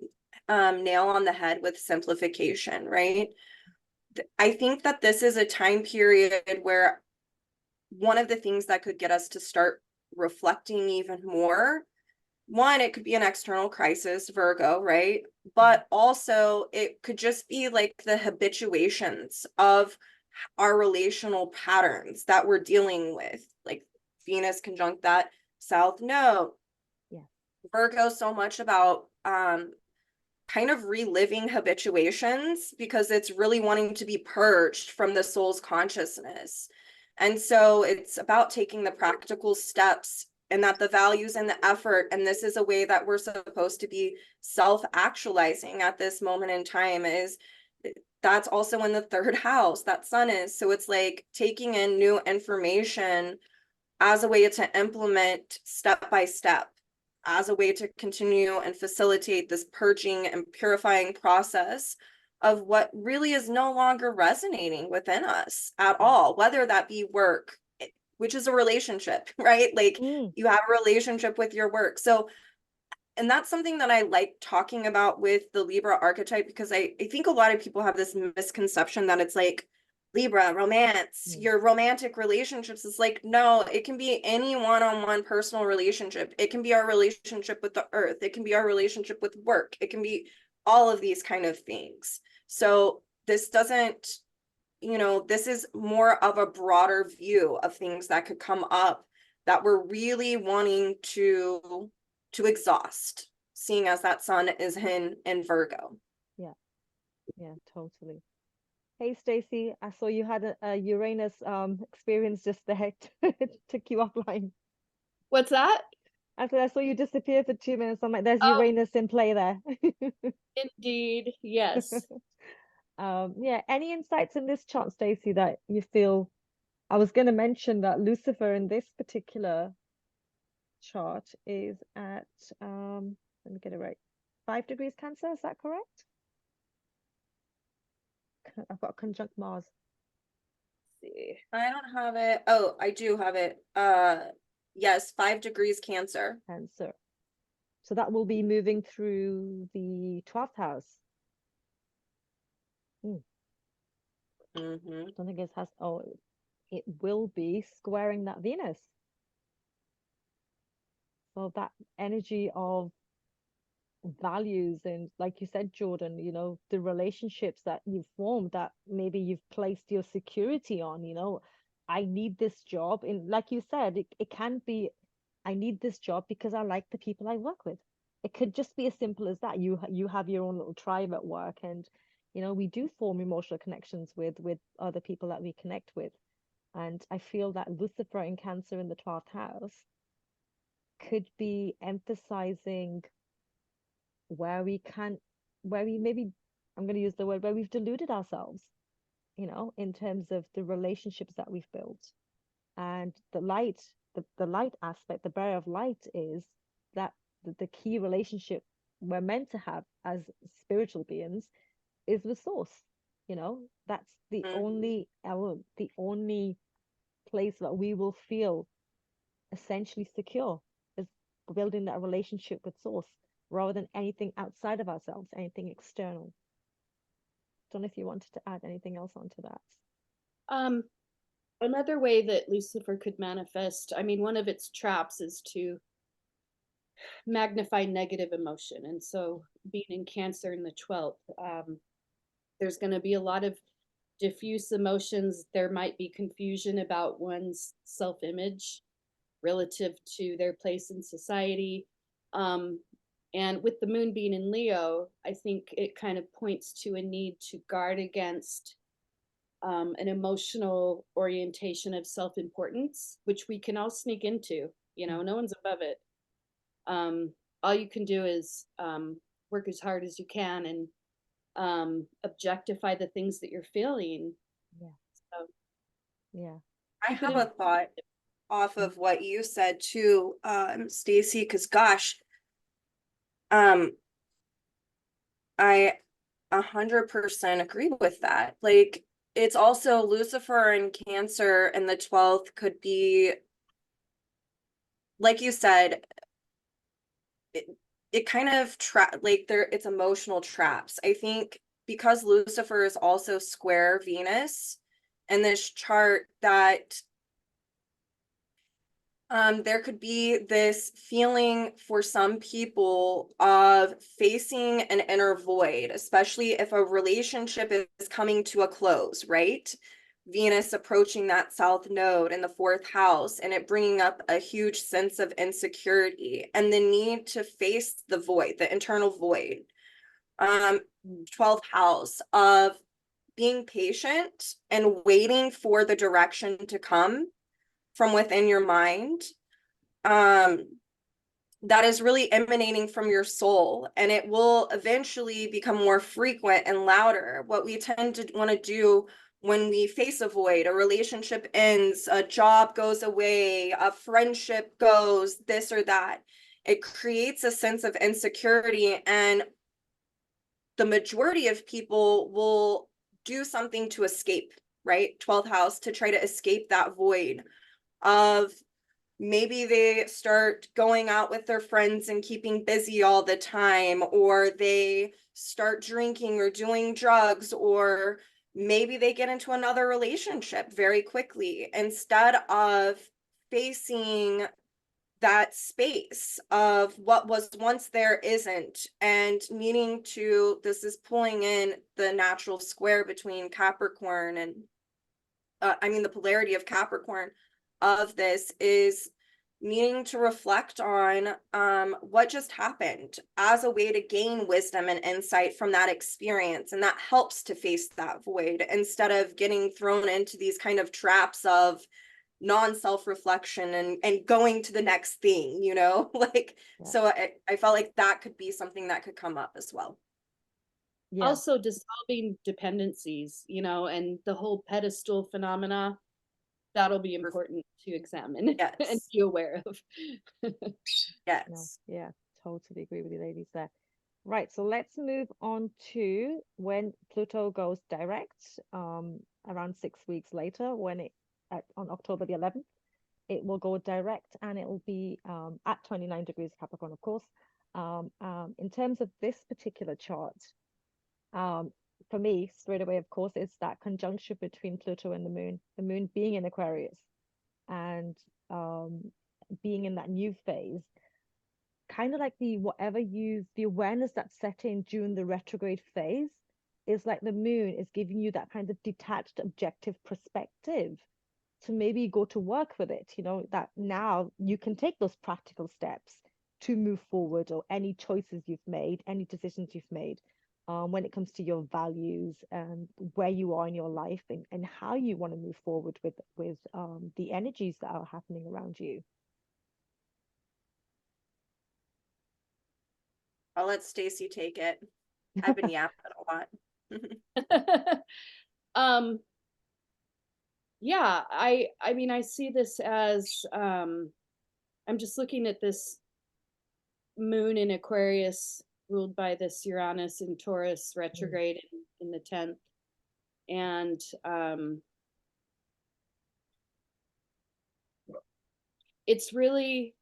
nail on the head with simplification, right? I think that this is a time period where one of the things that could get us to start reflecting even more, one, it could be an external crisis, Virgo, right? But also it could just be like the habituations of our relational patterns that we're dealing with, like Venus conjunct that South Node. Yeah. Virgo, so much about kind of reliving habituations, because it's really wanting to be purged from the soul's consciousness. And so it's about taking the practical steps, and that the values and the effort, and this is a way that we're supposed to be self-actualizing at this moment in time, is that's also in the 3rd house, that sun is. So it's like taking in new information as a way to implement step by step, as a way to continue and facilitate this purging and purifying process of what really is no longer resonating within us at all, whether that be work, which is a relationship, right? Like you have a relationship with your work. So, and that's something that I like talking about with the Libra archetype, because I think a lot of people have this misconception that it's like Libra, romance, your romantic relationships. Is like, no, it can be any one-on-one personal relationship. It can be our relationship with the earth. It can be our relationship with work. It can be all of these kind of things. So this doesn't, this is more of a broader view of things that could come up that we're really wanting to exhaust, seeing as that sun is in Virgo. Yeah, totally. Hey Stacie, I saw you had a Uranus experience just there. Took you offline. What's that? I saw you disappear for 2 minutes. I'm like, there's Oh. Uranus in play there. Indeed, yes. Yeah, any insights in this chart, Stacie, that you feel? I was going to mention that Lucifer in this particular chart is at let me get it right, 5 degrees Cancer. Is that correct? I've got conjunct Mars. Let's see, I don't have it. Oh, I do have it. Yes, 5 degrees Cancer. So that will be moving through the 12th house. I don't think it has. Oh, it will be squaring that Venus. So that energy of values, and like you said, Jordyn, the relationships that you've formed, that maybe you've placed your security on, I need this job. And like you said, it can be, I need this job because I like the people I work with. It could just be as simple as that. You have your own little tribe at work, and we do form emotional connections with other people that we connect with. And I feel that Lucifer in Cancer in the 12th house could be emphasizing where we maybe, I'm going to use the word, where we've deluded ourselves, in terms of the relationships that we've built. And the light, the light aspect, the bearer of light, is that the key relationship we're meant to have as spiritual beings is with source. You know, that's the only element, the only place that we will feel essentially secure, is building that relationship with source rather than anything outside of ourselves, anything external. Don't know if you wanted to add anything else onto that. Another way that Lucifer could manifest, I mean, one of its traps is to magnify negative emotion. And so being in Cancer in the 12th, there's going to be a lot of diffuse emotions. There might be confusion about one's self-image relative to their place in society. And with the moon being in Leo, I think it kind of points to a need to guard against an emotional orientation of self-importance, which we can all sneak into. You know, no one's above it. All you can do is work as hard as you can and objectify the things that you're feeling. Yeah. So, yeah. I have a thought off of what you said too, Stacie, because gosh, I 100% agree with that. Like, it's also Lucifer and Cancer and the 12th could be, like you said, it kind of like it's emotional traps. I think because Lucifer is also square Venus in this chart, that there could be this feeling for some people of facing an inner void, especially if a relationship is coming to a close, right? Venus approaching that south node in the 4th house, and it bringing up a huge sense of insecurity and the need to face the void, the internal void. 12th house of being patient and waiting for the direction to come from within your mind, that is really emanating from your soul, and it will eventually become more frequent and louder. What we tend to want to do when we face a void, a relationship ends, a job goes away, a friendship goes, this or that, it creates a sense of insecurity, and the majority of people will do something to escape, right? 12th house, to try to escape that void of, maybe they start going out with their friends and keeping busy all the time, or they start drinking or doing drugs, or maybe they get into another relationship very quickly instead of facing that space of what was once there isn't, and needing to, this is pulling in the natural square between Capricorn and the polarity of Capricorn of this is needing to reflect on what just happened as a way to gain wisdom and insight from that experience. And that helps to face that void instead of getting thrown into these kind of traps of non-self-reflection and going to the next thing, you know, like, Yeah. so I felt like that could be something that could come up as well. Yeah. Also dissolving dependencies, you know, and the whole pedestal phenomena, that'll be important to examine and Yes. be aware of. No, Yes. yeah, totally agree with you ladies there. Right, so let's move on to when Pluto goes direct, around 6 weeks later, when on October the 11th, it will go direct, and it will be at 29 degrees Capricorn, of course. In terms of this particular chart, for me, straight away, of course, it's that conjunction between Pluto and the moon being in Aquarius and being in that new phase, kind of like the awareness that's set in during the retrograde phase is like the moon is giving you that kind of detached, objective perspective to maybe go to work with it, you know, that now you can take those practical steps to move forward, or any choices you've made, any decisions you've made, when it comes to your values and where you are in your life, and how you want to move forward with the energies that are happening around you. I'll let Stacie take it. I've been yapping a lot. Yeah, I mean, I see this as I'm just looking at this moon in Aquarius ruled by this Uranus in Taurus retrograde in the 10th. And it's really,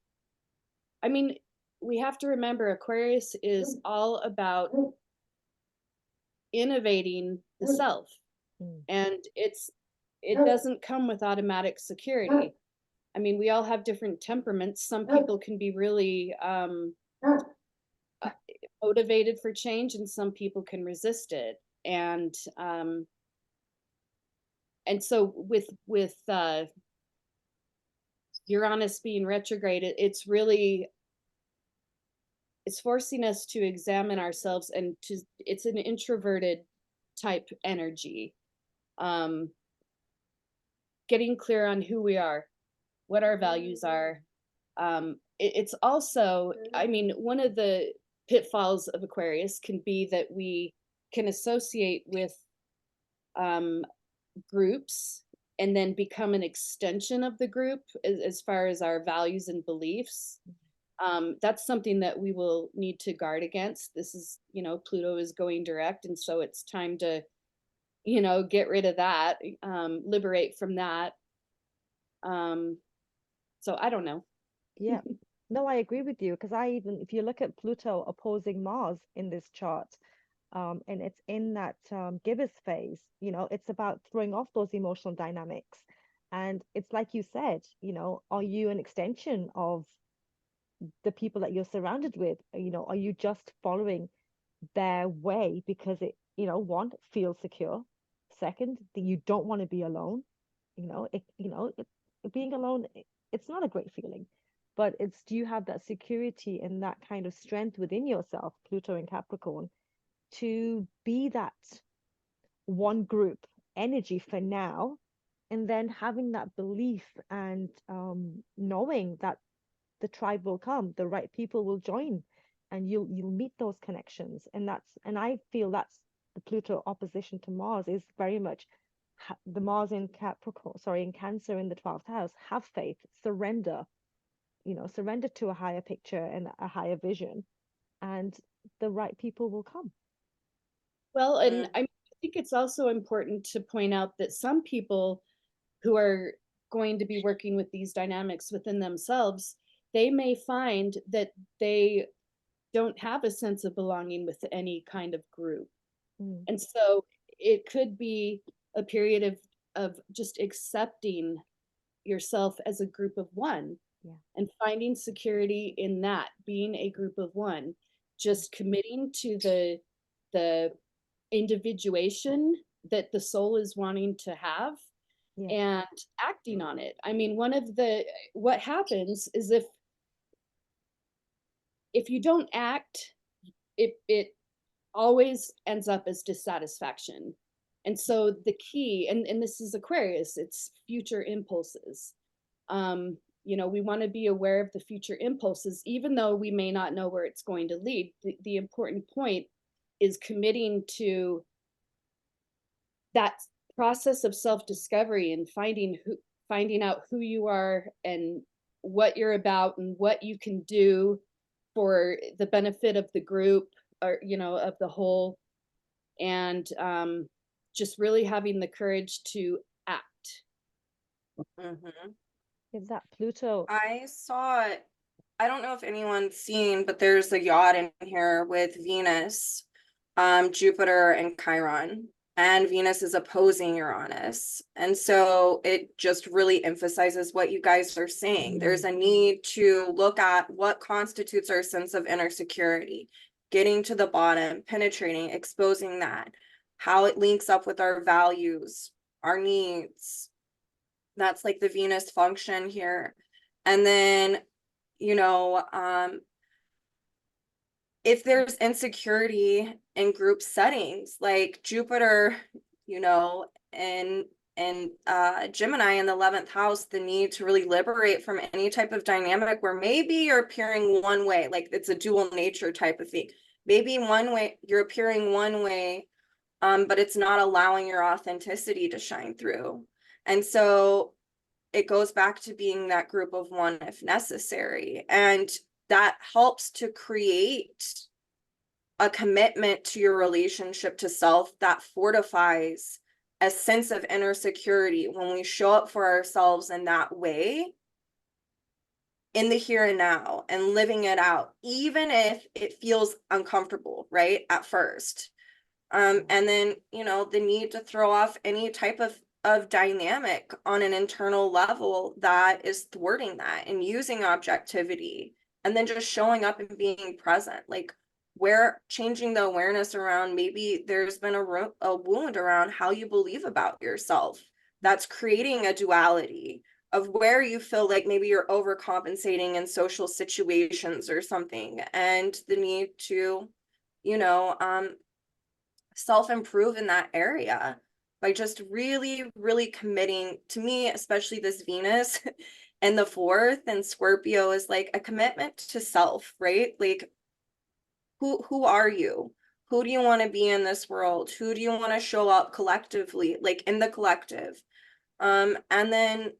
I mean, we have to remember Aquarius is all about innovating the self. And it doesn't come with automatic security. I mean, we all have different temperaments. Some people can be really motivated for change, and some people can resist it. And so with Uranus being retrograde, it's forcing us to examine ourselves, and it's an introverted type energy. Getting clear on who we are, what our values are. It's also, I mean, one of the pitfalls of Aquarius can be that we can associate with groups and then become an extension of the group as far as our values and beliefs. That's something that we will need to guard against. This is, Pluto is going direct, and so it's time to, get rid of that, liberate from that. So I don't know. Yeah. No, I agree with you, because if you look at Pluto opposing Mars in this chart, and it's in that giver's phase, it's about throwing off those emotional dynamics. And it's like you said, are you an extension of the people that you're surrounded with? Are you just following their way because it, one, feels secure. Second, that you don't want to be alone. Being alone, it's not a great feeling, but do you have that security and that kind of strength within yourself, Pluto and Capricorn, to be that one group energy for now, and then having that belief and knowing that the tribe will come, the right people will join, and you'll meet those connections. And I feel that's the Pluto opposition to Mars is very much the Mars in in Cancer in the 12th house. Have faith, surrender, surrender to a higher picture and a higher vision, and the right people will come. Well, and I think it's also important to point out that some people who are going to be working with these dynamics within themselves, they may find that they don't have a sense of belonging with any kind of group. And so it could be a period of just accepting yourself as a group of one, and finding security in that, being a group of one, just committing to the individuation that the soul is wanting to have, and acting on it. I mean, what happens is if you don't act, it always ends up as dissatisfaction. And so the key, and this is Aquarius, it's future impulses. We want to be aware of the future impulses, even though we may not know where it's going to lead. The important point is committing to that process of self-discovery and finding out who you are and what you're about and what you can do for the benefit of the group, or of the whole, and just really having the courage to act. Is that Pluto? I saw it. I don't know if anyone's seen, but there's a yacht in here with Venus, Jupiter, and Chiron. And Venus is opposing Uranus. And so it just really emphasizes what you guys are saying. There's a need to look at what constitutes our sense of inner security, getting to the bottom, penetrating, exposing that, how it links up with our values, our needs. That's like the Venus function here. And then, if there's insecurity in group settings, like Jupiter, and Gemini in the 11th house, the need to really liberate from any type of dynamic where maybe you're appearing one way, like it's a dual nature type of thing. Maybe one way you're appearing one way, but it's not allowing your authenticity to shine through. And so it goes back to being that group of one if necessary. And that helps to create a commitment to your relationship to self that fortifies a sense of inner security when we show up for ourselves in that way, in the here and now, and living it out, even if it feels uncomfortable, right, at first. And then, you know, the need to throw off any type of dynamic on an internal level that is thwarting that, and using objectivity, and then just showing up and being present. Like, where changing the awareness around, maybe there's been a wound around how you believe about yourself that's creating a duality of where you feel like maybe you're overcompensating in social situations or something, and the need to, you know, self-improve in that area by just really, really committing. To me, especially this Venus and the fourth and Scorpio is like a commitment to self, right? Like, who are you? Who do you want to be in this world? Who do you want to show up collectively, like in the collective? And then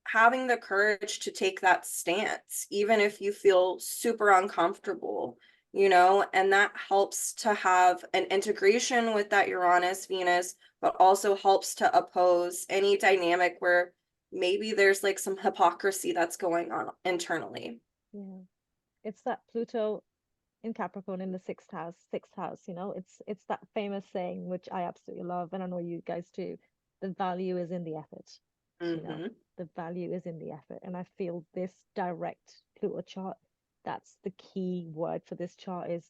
having the courage to take that stance, even if you feel super uncomfortable, you know, and that helps to have an integration with that Uranus, Venus, but also helps to oppose any dynamic where maybe there's like some hypocrisy that's going on internally. Yeah. It's that Pluto in Capricorn in the sixth house, you know, it's that famous saying, which I absolutely love, and I know you guys too. The value is in the effort, you know, Mm-hmm. the value is in the effort. And I feel this direct Pluto chart, that's the key word for this chart, is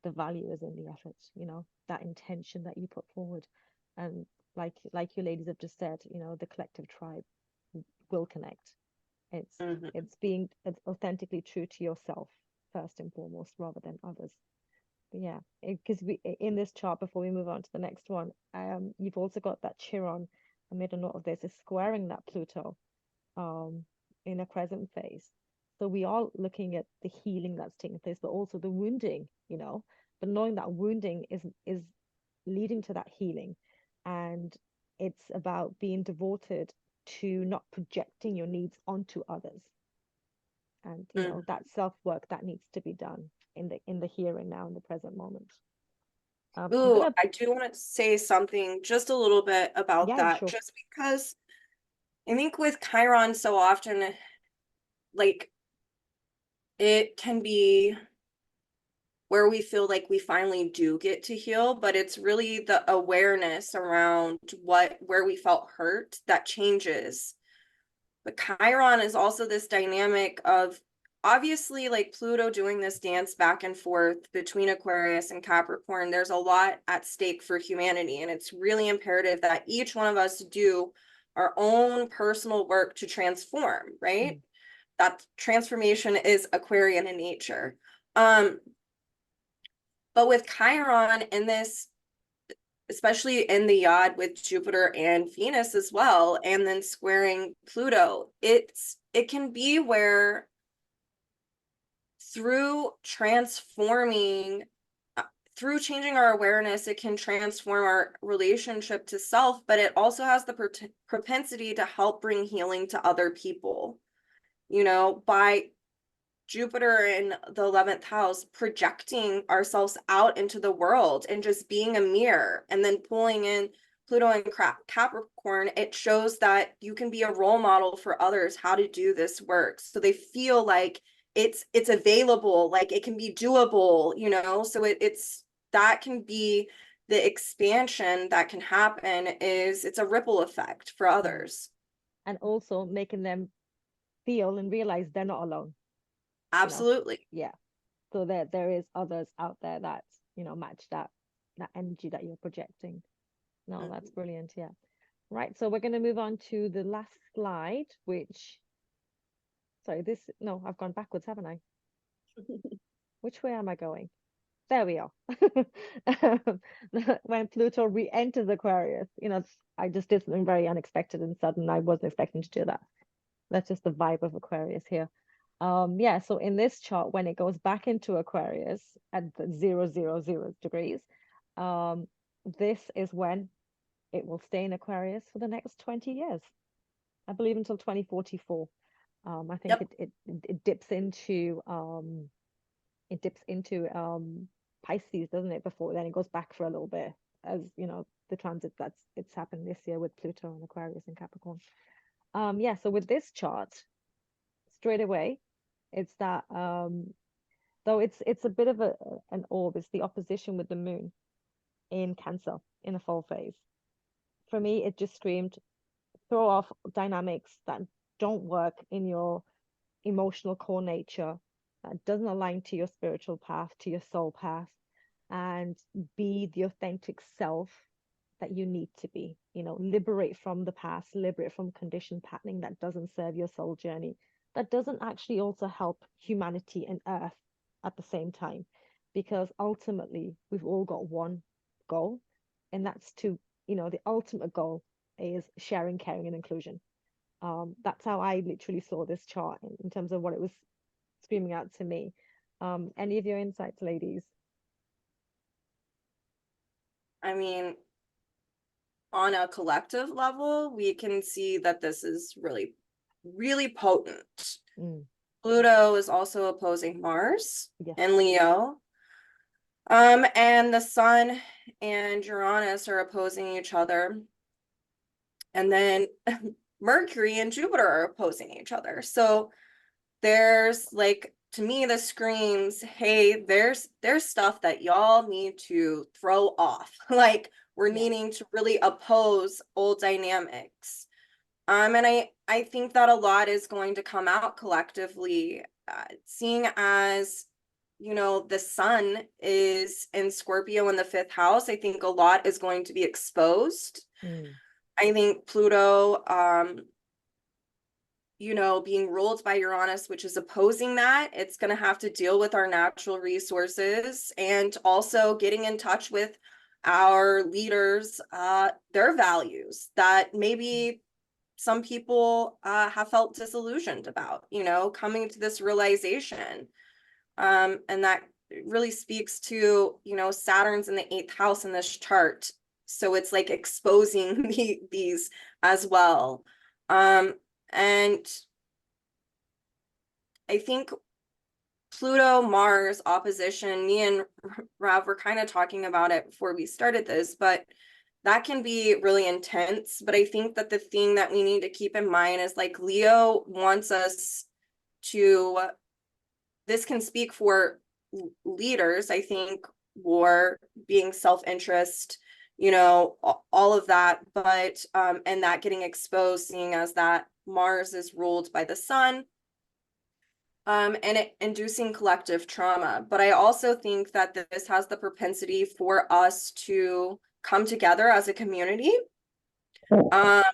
the value is in the effort, you know, that intention that you put forward. And like you ladies have just said, you know, the collective tribe will connect. It's Mm-hmm. it's authentically true to yourself first and foremost, rather than others. But yeah, because we in this chart, before we move on to the next one, you've also got that Chiron. I made a note of this, is squaring that Pluto, in a crescent phase. So we are looking at the healing that's taking place, but also the wounding, you know. But knowing that wounding is leading to that healing, and it's about being devoted to not projecting your needs onto others. And you know, that self-work that needs to be done in the here and now, in the present moment. I'm Ooh, gonna I do want to say something just a little bit about Yeah, that, sure. just because I think with Chiron so often, like, it can be where we feel like we finally do get to heal, but it's really the awareness around where we felt hurt that changes. But Chiron is also this dynamic of, obviously, like Pluto doing this dance back and forth between Aquarius and Capricorn. There's a lot at stake for humanity, and it's really imperative that each one of us do our own personal work to transform, right? Mm. That transformation is Aquarian in nature. Um, but with Chiron in this, especially in the yod with Jupiter and Venus as well, and then squaring Pluto, it can be where through transforming, through changing our awareness, it can transform our relationship to self, but it also has the propensity to help bring healing to other people, you know, by Jupiter in the 11th house, projecting ourselves out into the world and just being a mirror, and then pulling in Pluto and Capricorn. It shows that you can be a role model for others how to do this work, so they feel like it's available, like it can be doable, you know. So it's that can be the expansion that can happen, is it's a ripple effect for Mm. others. And also making them feel and realize they're not alone, you know. Absolutely. Yeah. So there is others out there that, you know, match that energy that you're projecting. No, that's Mhm. brilliant. Yeah. Right. So we're going to move on to the last slide, which, sorry, no, I've gone backwards, haven't I? Which way am I going? There we are. When Pluto re-enters Aquarius, you know, I just did something very unexpected and sudden. I wasn't expecting to do that. That's just the vibe of Aquarius here. Yeah, so in this chart, when it goes back into Aquarius at the 000 degrees, um, this is when it will stay in Aquarius for the next 20 years. I believe until 2044. I think Yep. it dips into Pisces, doesn't it? Before then it goes back for a little bit, as you know, the transit it's happened this year with Pluto and Aquarius and Capricorn. Yeah, so with this chart, straight away, it's that though it's a bit of an orb, it's the opposition with the moon in Cancer in a fall phase. For me, it just screamed throw off dynamics that don't work in your emotional core nature, that doesn't align to your spiritual path, to your soul path, and be the authentic self that you need to be. You know, liberate from the past, liberate from conditioned patterning that doesn't serve your soul journey, that doesn't actually also help humanity and Earth at the same time. Because ultimately, we've all got one goal, and that's to, you know, the ultimate goal is sharing, caring, and inclusion. That's how I literally saw this chart in terms of what it was screaming out to me. Any of your insights, ladies? I mean, on a collective level, we can see that this is really, really potent. Mm, Pluto is also opposing Mars yes. and Leo. And the Sun and Uranus are opposing each other. And then Mercury and Jupiter are opposing each other. So there's like, to me, this screams, hey, there's stuff that y'all need to throw off. Like we're Yeah. needing to really oppose old dynamics. And I think that a lot is going to come out collectively, seeing as, you know, the sun is in Scorpio in the 5th house. I think a lot is going to be exposed. Mm, I think Pluto, you know, being ruled by Uranus, which is opposing that, it's going to have to deal with our natural resources and also getting in touch with our leaders, their values that maybe some people have felt disillusioned about, you know, coming to this realization. And that really speaks to, you know, Saturn's in the 8th house in this chart. So it's like exposing these as well. And I think Pluto Mars opposition, me and Rav were kind of talking about it before we started this, but that can be really intense. But I think that the thing that we need to keep in mind is like Leo wants us to, this can speak for leaders, I think, war, being self-interest, you know, all of that, but and that getting exposed, seeing as that Mars is ruled by the sun, and it inducing collective trauma. But I also think that this has the propensity for us to come together as a community, and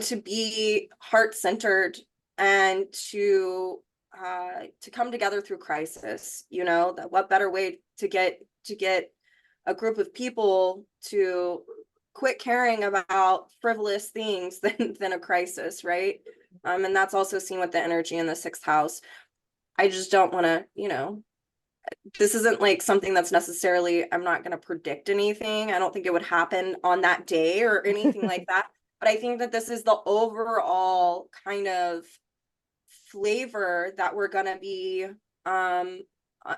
to be heart-centered and to come together through crisis. You know, that what better way to get a group of people to quit caring about frivolous things than a crisis, right? And that's also seen with the energy in the 6th house. I just don't want to, you know, this isn't like something that's necessarily, I'm not going to predict anything. I don't think it would happen on that day or anything like that. But I think that this is the overall kind of flavor that we're going to be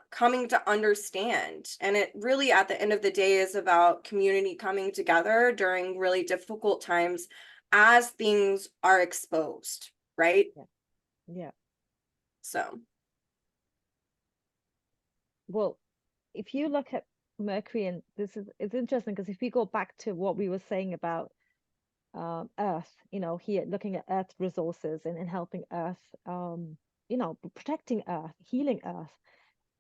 coming to understand. And it really, at the end of the day, is about community coming together during really difficult times as things are exposed, right? yeah. Yeah. So. Well, if you look at Mercury, and it's interesting because if we go back to what we were saying about Earth, you know, here looking at Earth resources and helping Earth, you know, protecting Earth, healing Earth.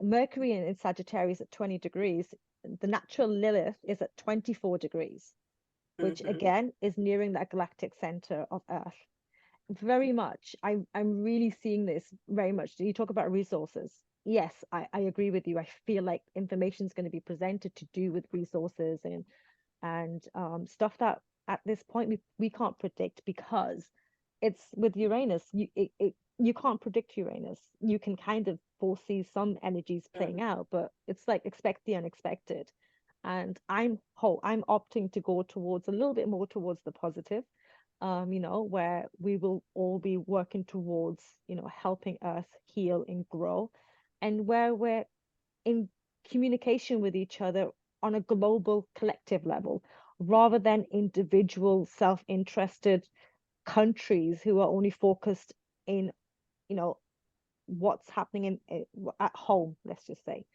Mercury in Sagittarius at 20 degrees, the natural Lilith is at 24 degrees, which again is nearing that galactic center of Earth. Very much, I'm really seeing this very much. You talk about resources. Yes, I agree with you. I feel like information is going to be presented to do with resources and stuff that at this point we can't predict because it's with Uranus. You can't predict Uranus. You can kind of foresee some energies playing out, but it's like expect the unexpected. And I'm opting to go towards a little bit more towards the positive. where we will all be working towards, helping Earth heal and grow, and where we're in communication with each other on a global collective level, rather than individual self-interested countries who are only focused in, you know, what's happening at home, let's just say.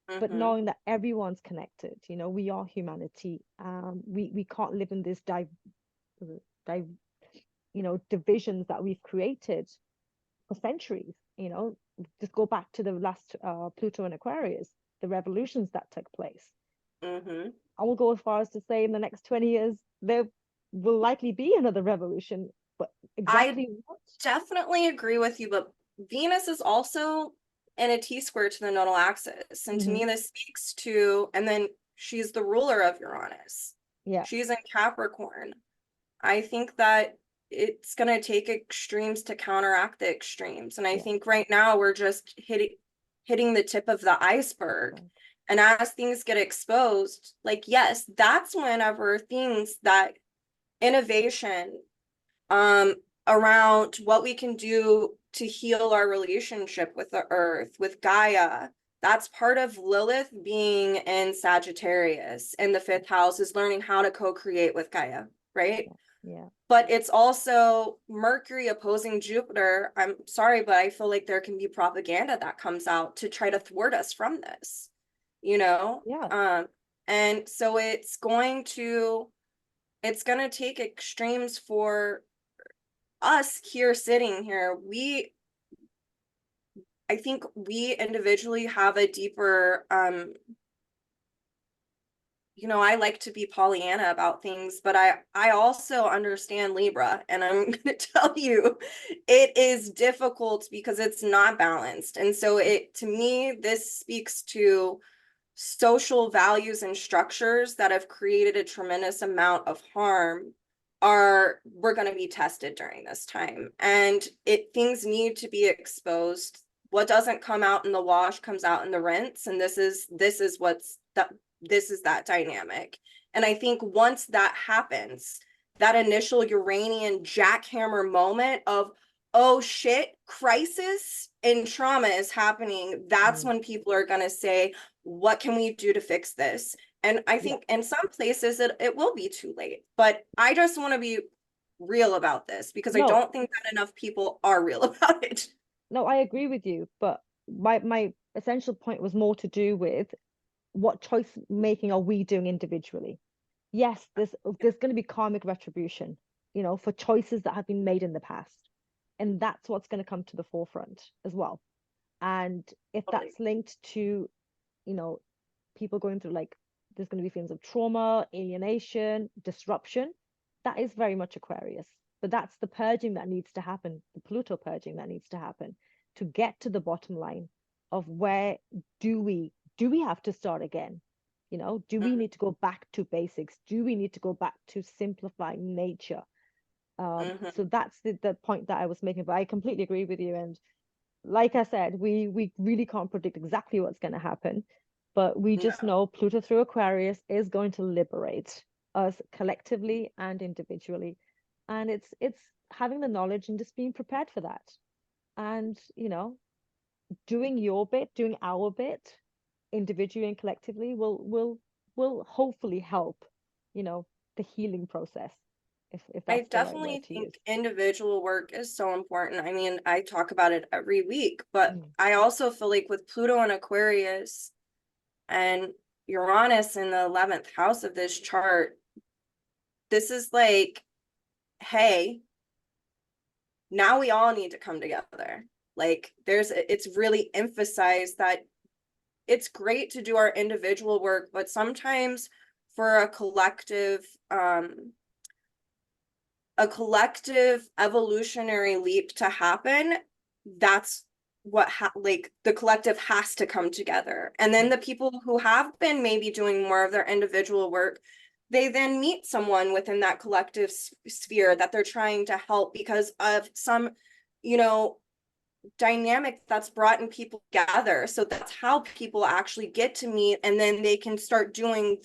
But Mm-hmm. knowing that everyone's connected, we are humanity. We can't live in this div divisions that we've created for centuries. Just go back to the last Pluto and Aquarius, the revolutions that took place. Mm-hmm. I will go as far as to say in the next 20 years there will likely be another revolution, but I exactly what? definitely agree with you, but Venus is also in a T-square to the nodal axis. And to Hmm. me, this speaks to, and then she's the ruler of Uranus. Yeah, She's in Capricorn. I think that it's going to take extremes to counteract the extremes. And I yeah. think right now we're just hitting the tip of the iceberg. Right. And as things get exposed, like, yes, that's whenever things that innovation um around what we can do to heal our relationship with the earth, with Gaia. That's part of Lilith being in Sagittarius in the fifth house, is learning how to co-create with Gaia, right? Yeah, yeah. But it's also Mercury opposing Jupiter. I'm sorry, but I feel like there can be propaganda that comes out to try to thwart us from this, you know? Yeah. And so it's gonna take extremes for us here sitting here. I think we individually have a deeper I like to be Pollyanna about things, but I also understand Libra, and I'm going to tell you it is difficult because it's not balanced. And so it, to me, this speaks to social values and structures that have created a tremendous amount of harm. We're going to be tested during this time, and things need to be exposed. What doesn't come out in the wash comes out in the rinse, and this is that dynamic. And I think once that happens, that initial Uranian jackhammer moment of, oh shit, crisis and trauma is happening, that's Mm. when people are going to say, what can we do to fix this? And I Yeah. think in some places it will be too late. But I just want to be real about this because I No, don't think that enough people are real about it. no, I agree with you, but my essential point was more to do with what choice making are we doing individually? Yes, there's going to be karmic retribution, for choices that have been made in the past. And that's what's going to come to the forefront as well. And if Totally. that's linked to, you know, people going through, like, there's going to be feelings of trauma, alienation, disruption, that is very much Aquarius. But that's the purging that needs to happen, the Pluto purging that needs to happen to get to the bottom line of where do we have to start again? Do we need to go back to basics? Do we need to go back to simplifying nature? Mm-hmm. So that's the point that I was making. But I completely agree with you. And like I said, we really can't predict exactly what's going to happen, but we No. just know Pluto through Aquarius is going to liberate us collectively and individually. And it's having the knowledge and just being prepared for that. And, doing your bit, doing our bit individually and collectively will hopefully help, you know, the healing process, if I that's the right word definitely to use. think individual work is so important. I mean, I talk about it every week, but Mm. I also feel like with Pluto and Aquarius and Uranus in the 11th house of this chart, this is like, hey, now we all need to come together. Like it's really emphasized that it's great to do our individual work, but sometimes for a collective evolutionary leap to happen, that's like the collective has to come together. And then Yeah. the people who have been maybe doing more of their individual work, they then meet someone within that collective sphere that they're trying to help because of some, you know, dynamic that's brought in people together. So that's how people actually get to meet, and then they can start doing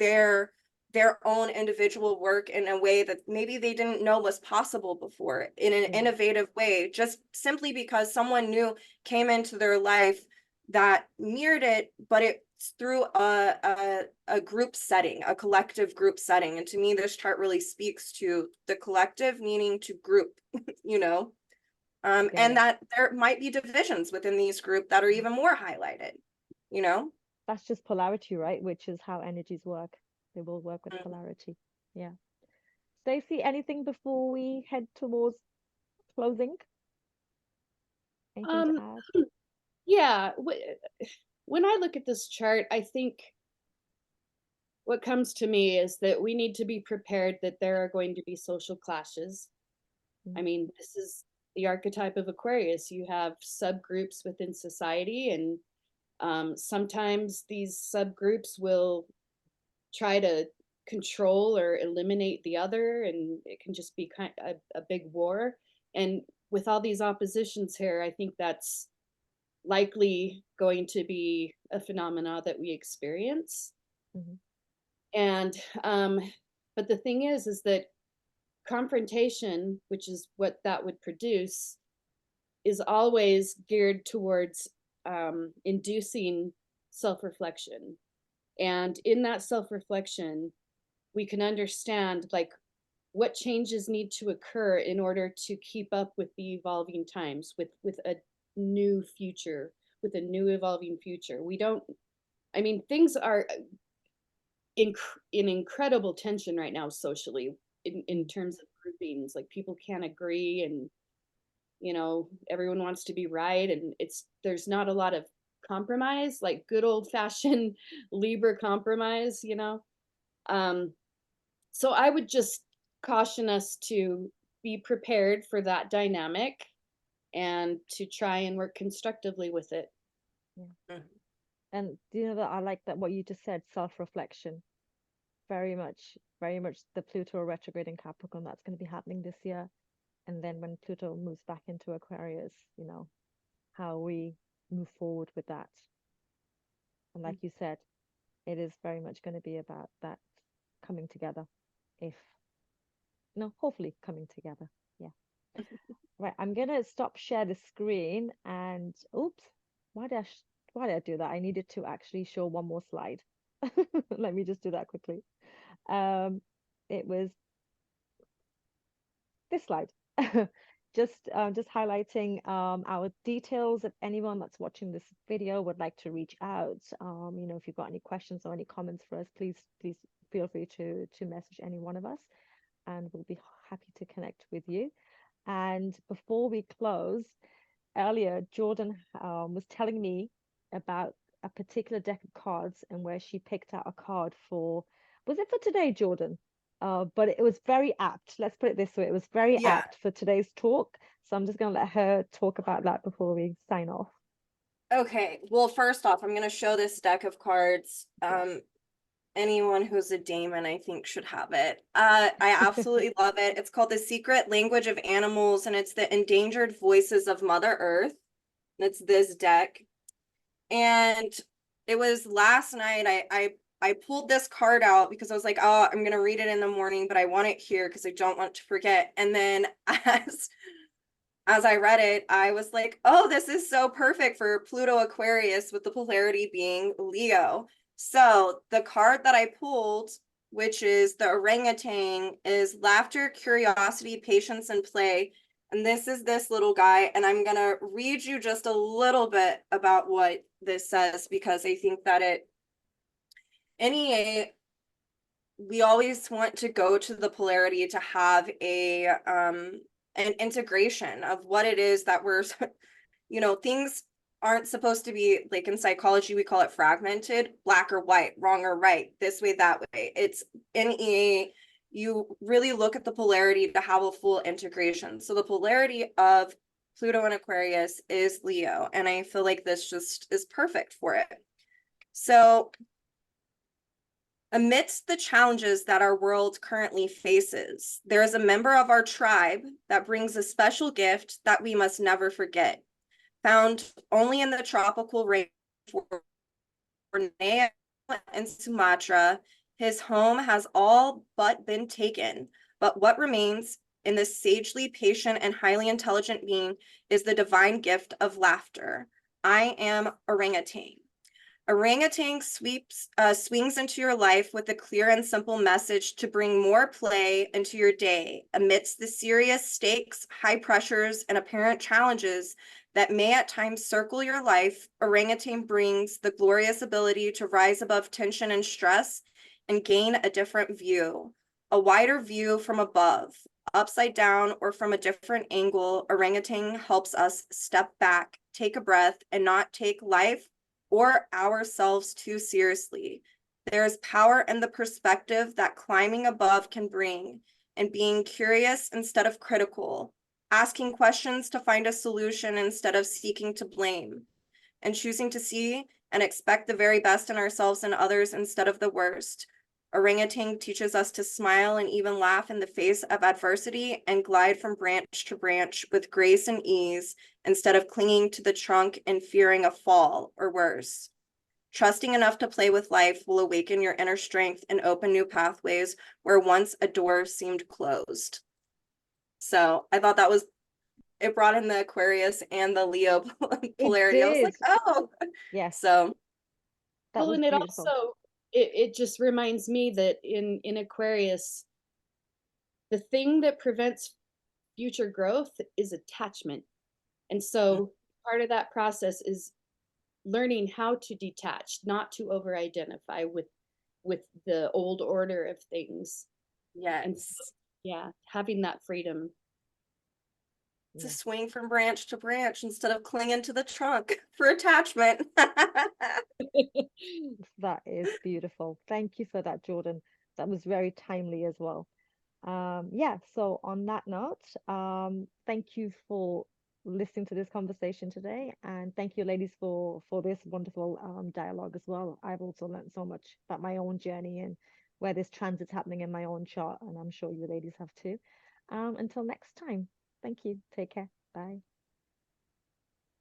their own individual work in a way that maybe they didn't know was possible before, in an innovative way, just simply because someone new came into their life that mirrored it, but it's through a group setting, a collective group setting. And to me, this chart really speaks to the collective, meaning to group, you know, and that there might be divisions within these group that are even more highlighted, you know. That's just polarity, right? Which is how energies work. They will work with polarity. Yeah. Stacie, anything before we head towards closing? Anything to add? Yeah, when I look at this chart, I think what comes to me is that we need to be prepared that there are going to be social clashes. I mean, this is the archetype of Aquarius. You have subgroups within society, and sometimes these subgroups will try to control or eliminate the other, and it can just be kind of a big war. And with all these oppositions here, I think that's likely going to be a phenomena that we experience. And but the thing is that confrontation, which is what that would produce, is always geared towards inducing self-reflection. And in that self-reflection, we can understand like what changes need to occur in order to keep up with the evolving times, with a new future, with a new evolving future. We don't, I mean, things are in incredible tension right now socially, in terms of groupings. Like people can't agree, and you know, everyone wants to be right, and there's not a lot of compromise, like good old-fashioned Libra compromise, you know. So I would just caution us to be prepared for that dynamic and to try and work constructively with it. And you know that I like that what you just said, self-reflection. Very much the Pluto retrograde in Capricorn, that's going to be happening this year. And then when Pluto moves back into Aquarius, you know, how we move forward with that. And like you said, it is very much going to be about that coming together. Hopefully coming together. Yeah. Right, I'm gonna stop share the screen, and oops, why did I do that? I needed to actually show one more slide. Let me just do that quickly. It was this slide. Just highlighting our details. If anyone that's watching this video would like to reach out, you know, if you've got any questions or any comments for us, please feel free to message any one of us, and we'll be happy to connect with you. And before we close, earlier Jordyn was telling me about a particular deck of cards and where she picked out a card for, was it for today, Jordyn? But it was very apt. Let's put it this way. It was very apt for today's talk. So I'm just going to let her talk about that before we sign off. Okay. Well, first off, I'm going to show this deck of cards. Anyone who's a daemon, I think, should have it. I absolutely love it. It's called The Secret Language of Animals, and it's the Endangered Voices of Mother Earth. It's this deck. And it was last night, I pulled this card out because I was like, oh, I'm going to read it in the morning, but I want it here because I don't want to forget. And then as I read it, I was like, oh, this is so perfect for Pluto Aquarius, with the polarity being Leo. So the card that I pulled, which is the orangutan, is laughter, curiosity, patience, and play. And this is this little guy. And I'm going to read you just a little bit about what this says, because I think that we always want to go to the polarity to have an integration of what it is that we're, you know, things aren't supposed to be, like in psychology, we call it fragmented, black or white, wrong or right, this way, that way. It's you really look at the polarity to have a full integration. So the polarity of Pluto and Aquarius is Leo, and I feel like this just is perfect for it. So amidst the challenges that our world currently faces, there is a member of our tribe that brings a special gift that we must never forget. Found only in the tropical rainforest and Sumatra, His home has all but been taken, but what remains in this sagely patient and highly intelligent being is the divine gift of laughter. I am orangutan. Orangutan swings into your life with a clear and simple message to bring more play into your day amidst the serious stakes, high pressures, and apparent challenges that may at times circle your life. Orangutan brings the glorious ability to rise above tension and stress and gain a different view, a wider view from above, upside down, or from a different angle. Orangutan helps us step back, take a breath, and not take life or ourselves too seriously. There is power in the perspective that climbing above can bring, and being curious instead of critical, asking questions to find a solution instead of seeking to blame, and choosing to see and expect the very best in ourselves and others instead of the worst. Orangutan teaches us to smile and even laugh in the face of adversity and glide from branch to branch with grace and ease instead of clinging to the trunk and fearing a fall or worse. Trusting enough to play with life will awaken your inner strength and open new pathways where once a door seemed closed. So I thought it brought in the Aquarius and the Leo polarity. I was like, oh, yes. So that was and it beautiful. also it just reminds me that in Aquarius, the thing that prevents future growth is attachment. And so part of that process is learning how to detach, not to over identify with the old order of things. yes. And so, yeah, having that freedom. To swing from branch to branch instead of clinging to the trunk for attachment. That is beautiful. Thank you for that, Jordyn. That was very timely as well. Yeah, so on that note, thank you for listening to this conversation today, and thank you, ladies, for this wonderful dialogue as well. I've also learned so much about my own journey and where this transit's happening in my own chart, and I'm sure you ladies have too. Until next time, thank you. Take care. Bye.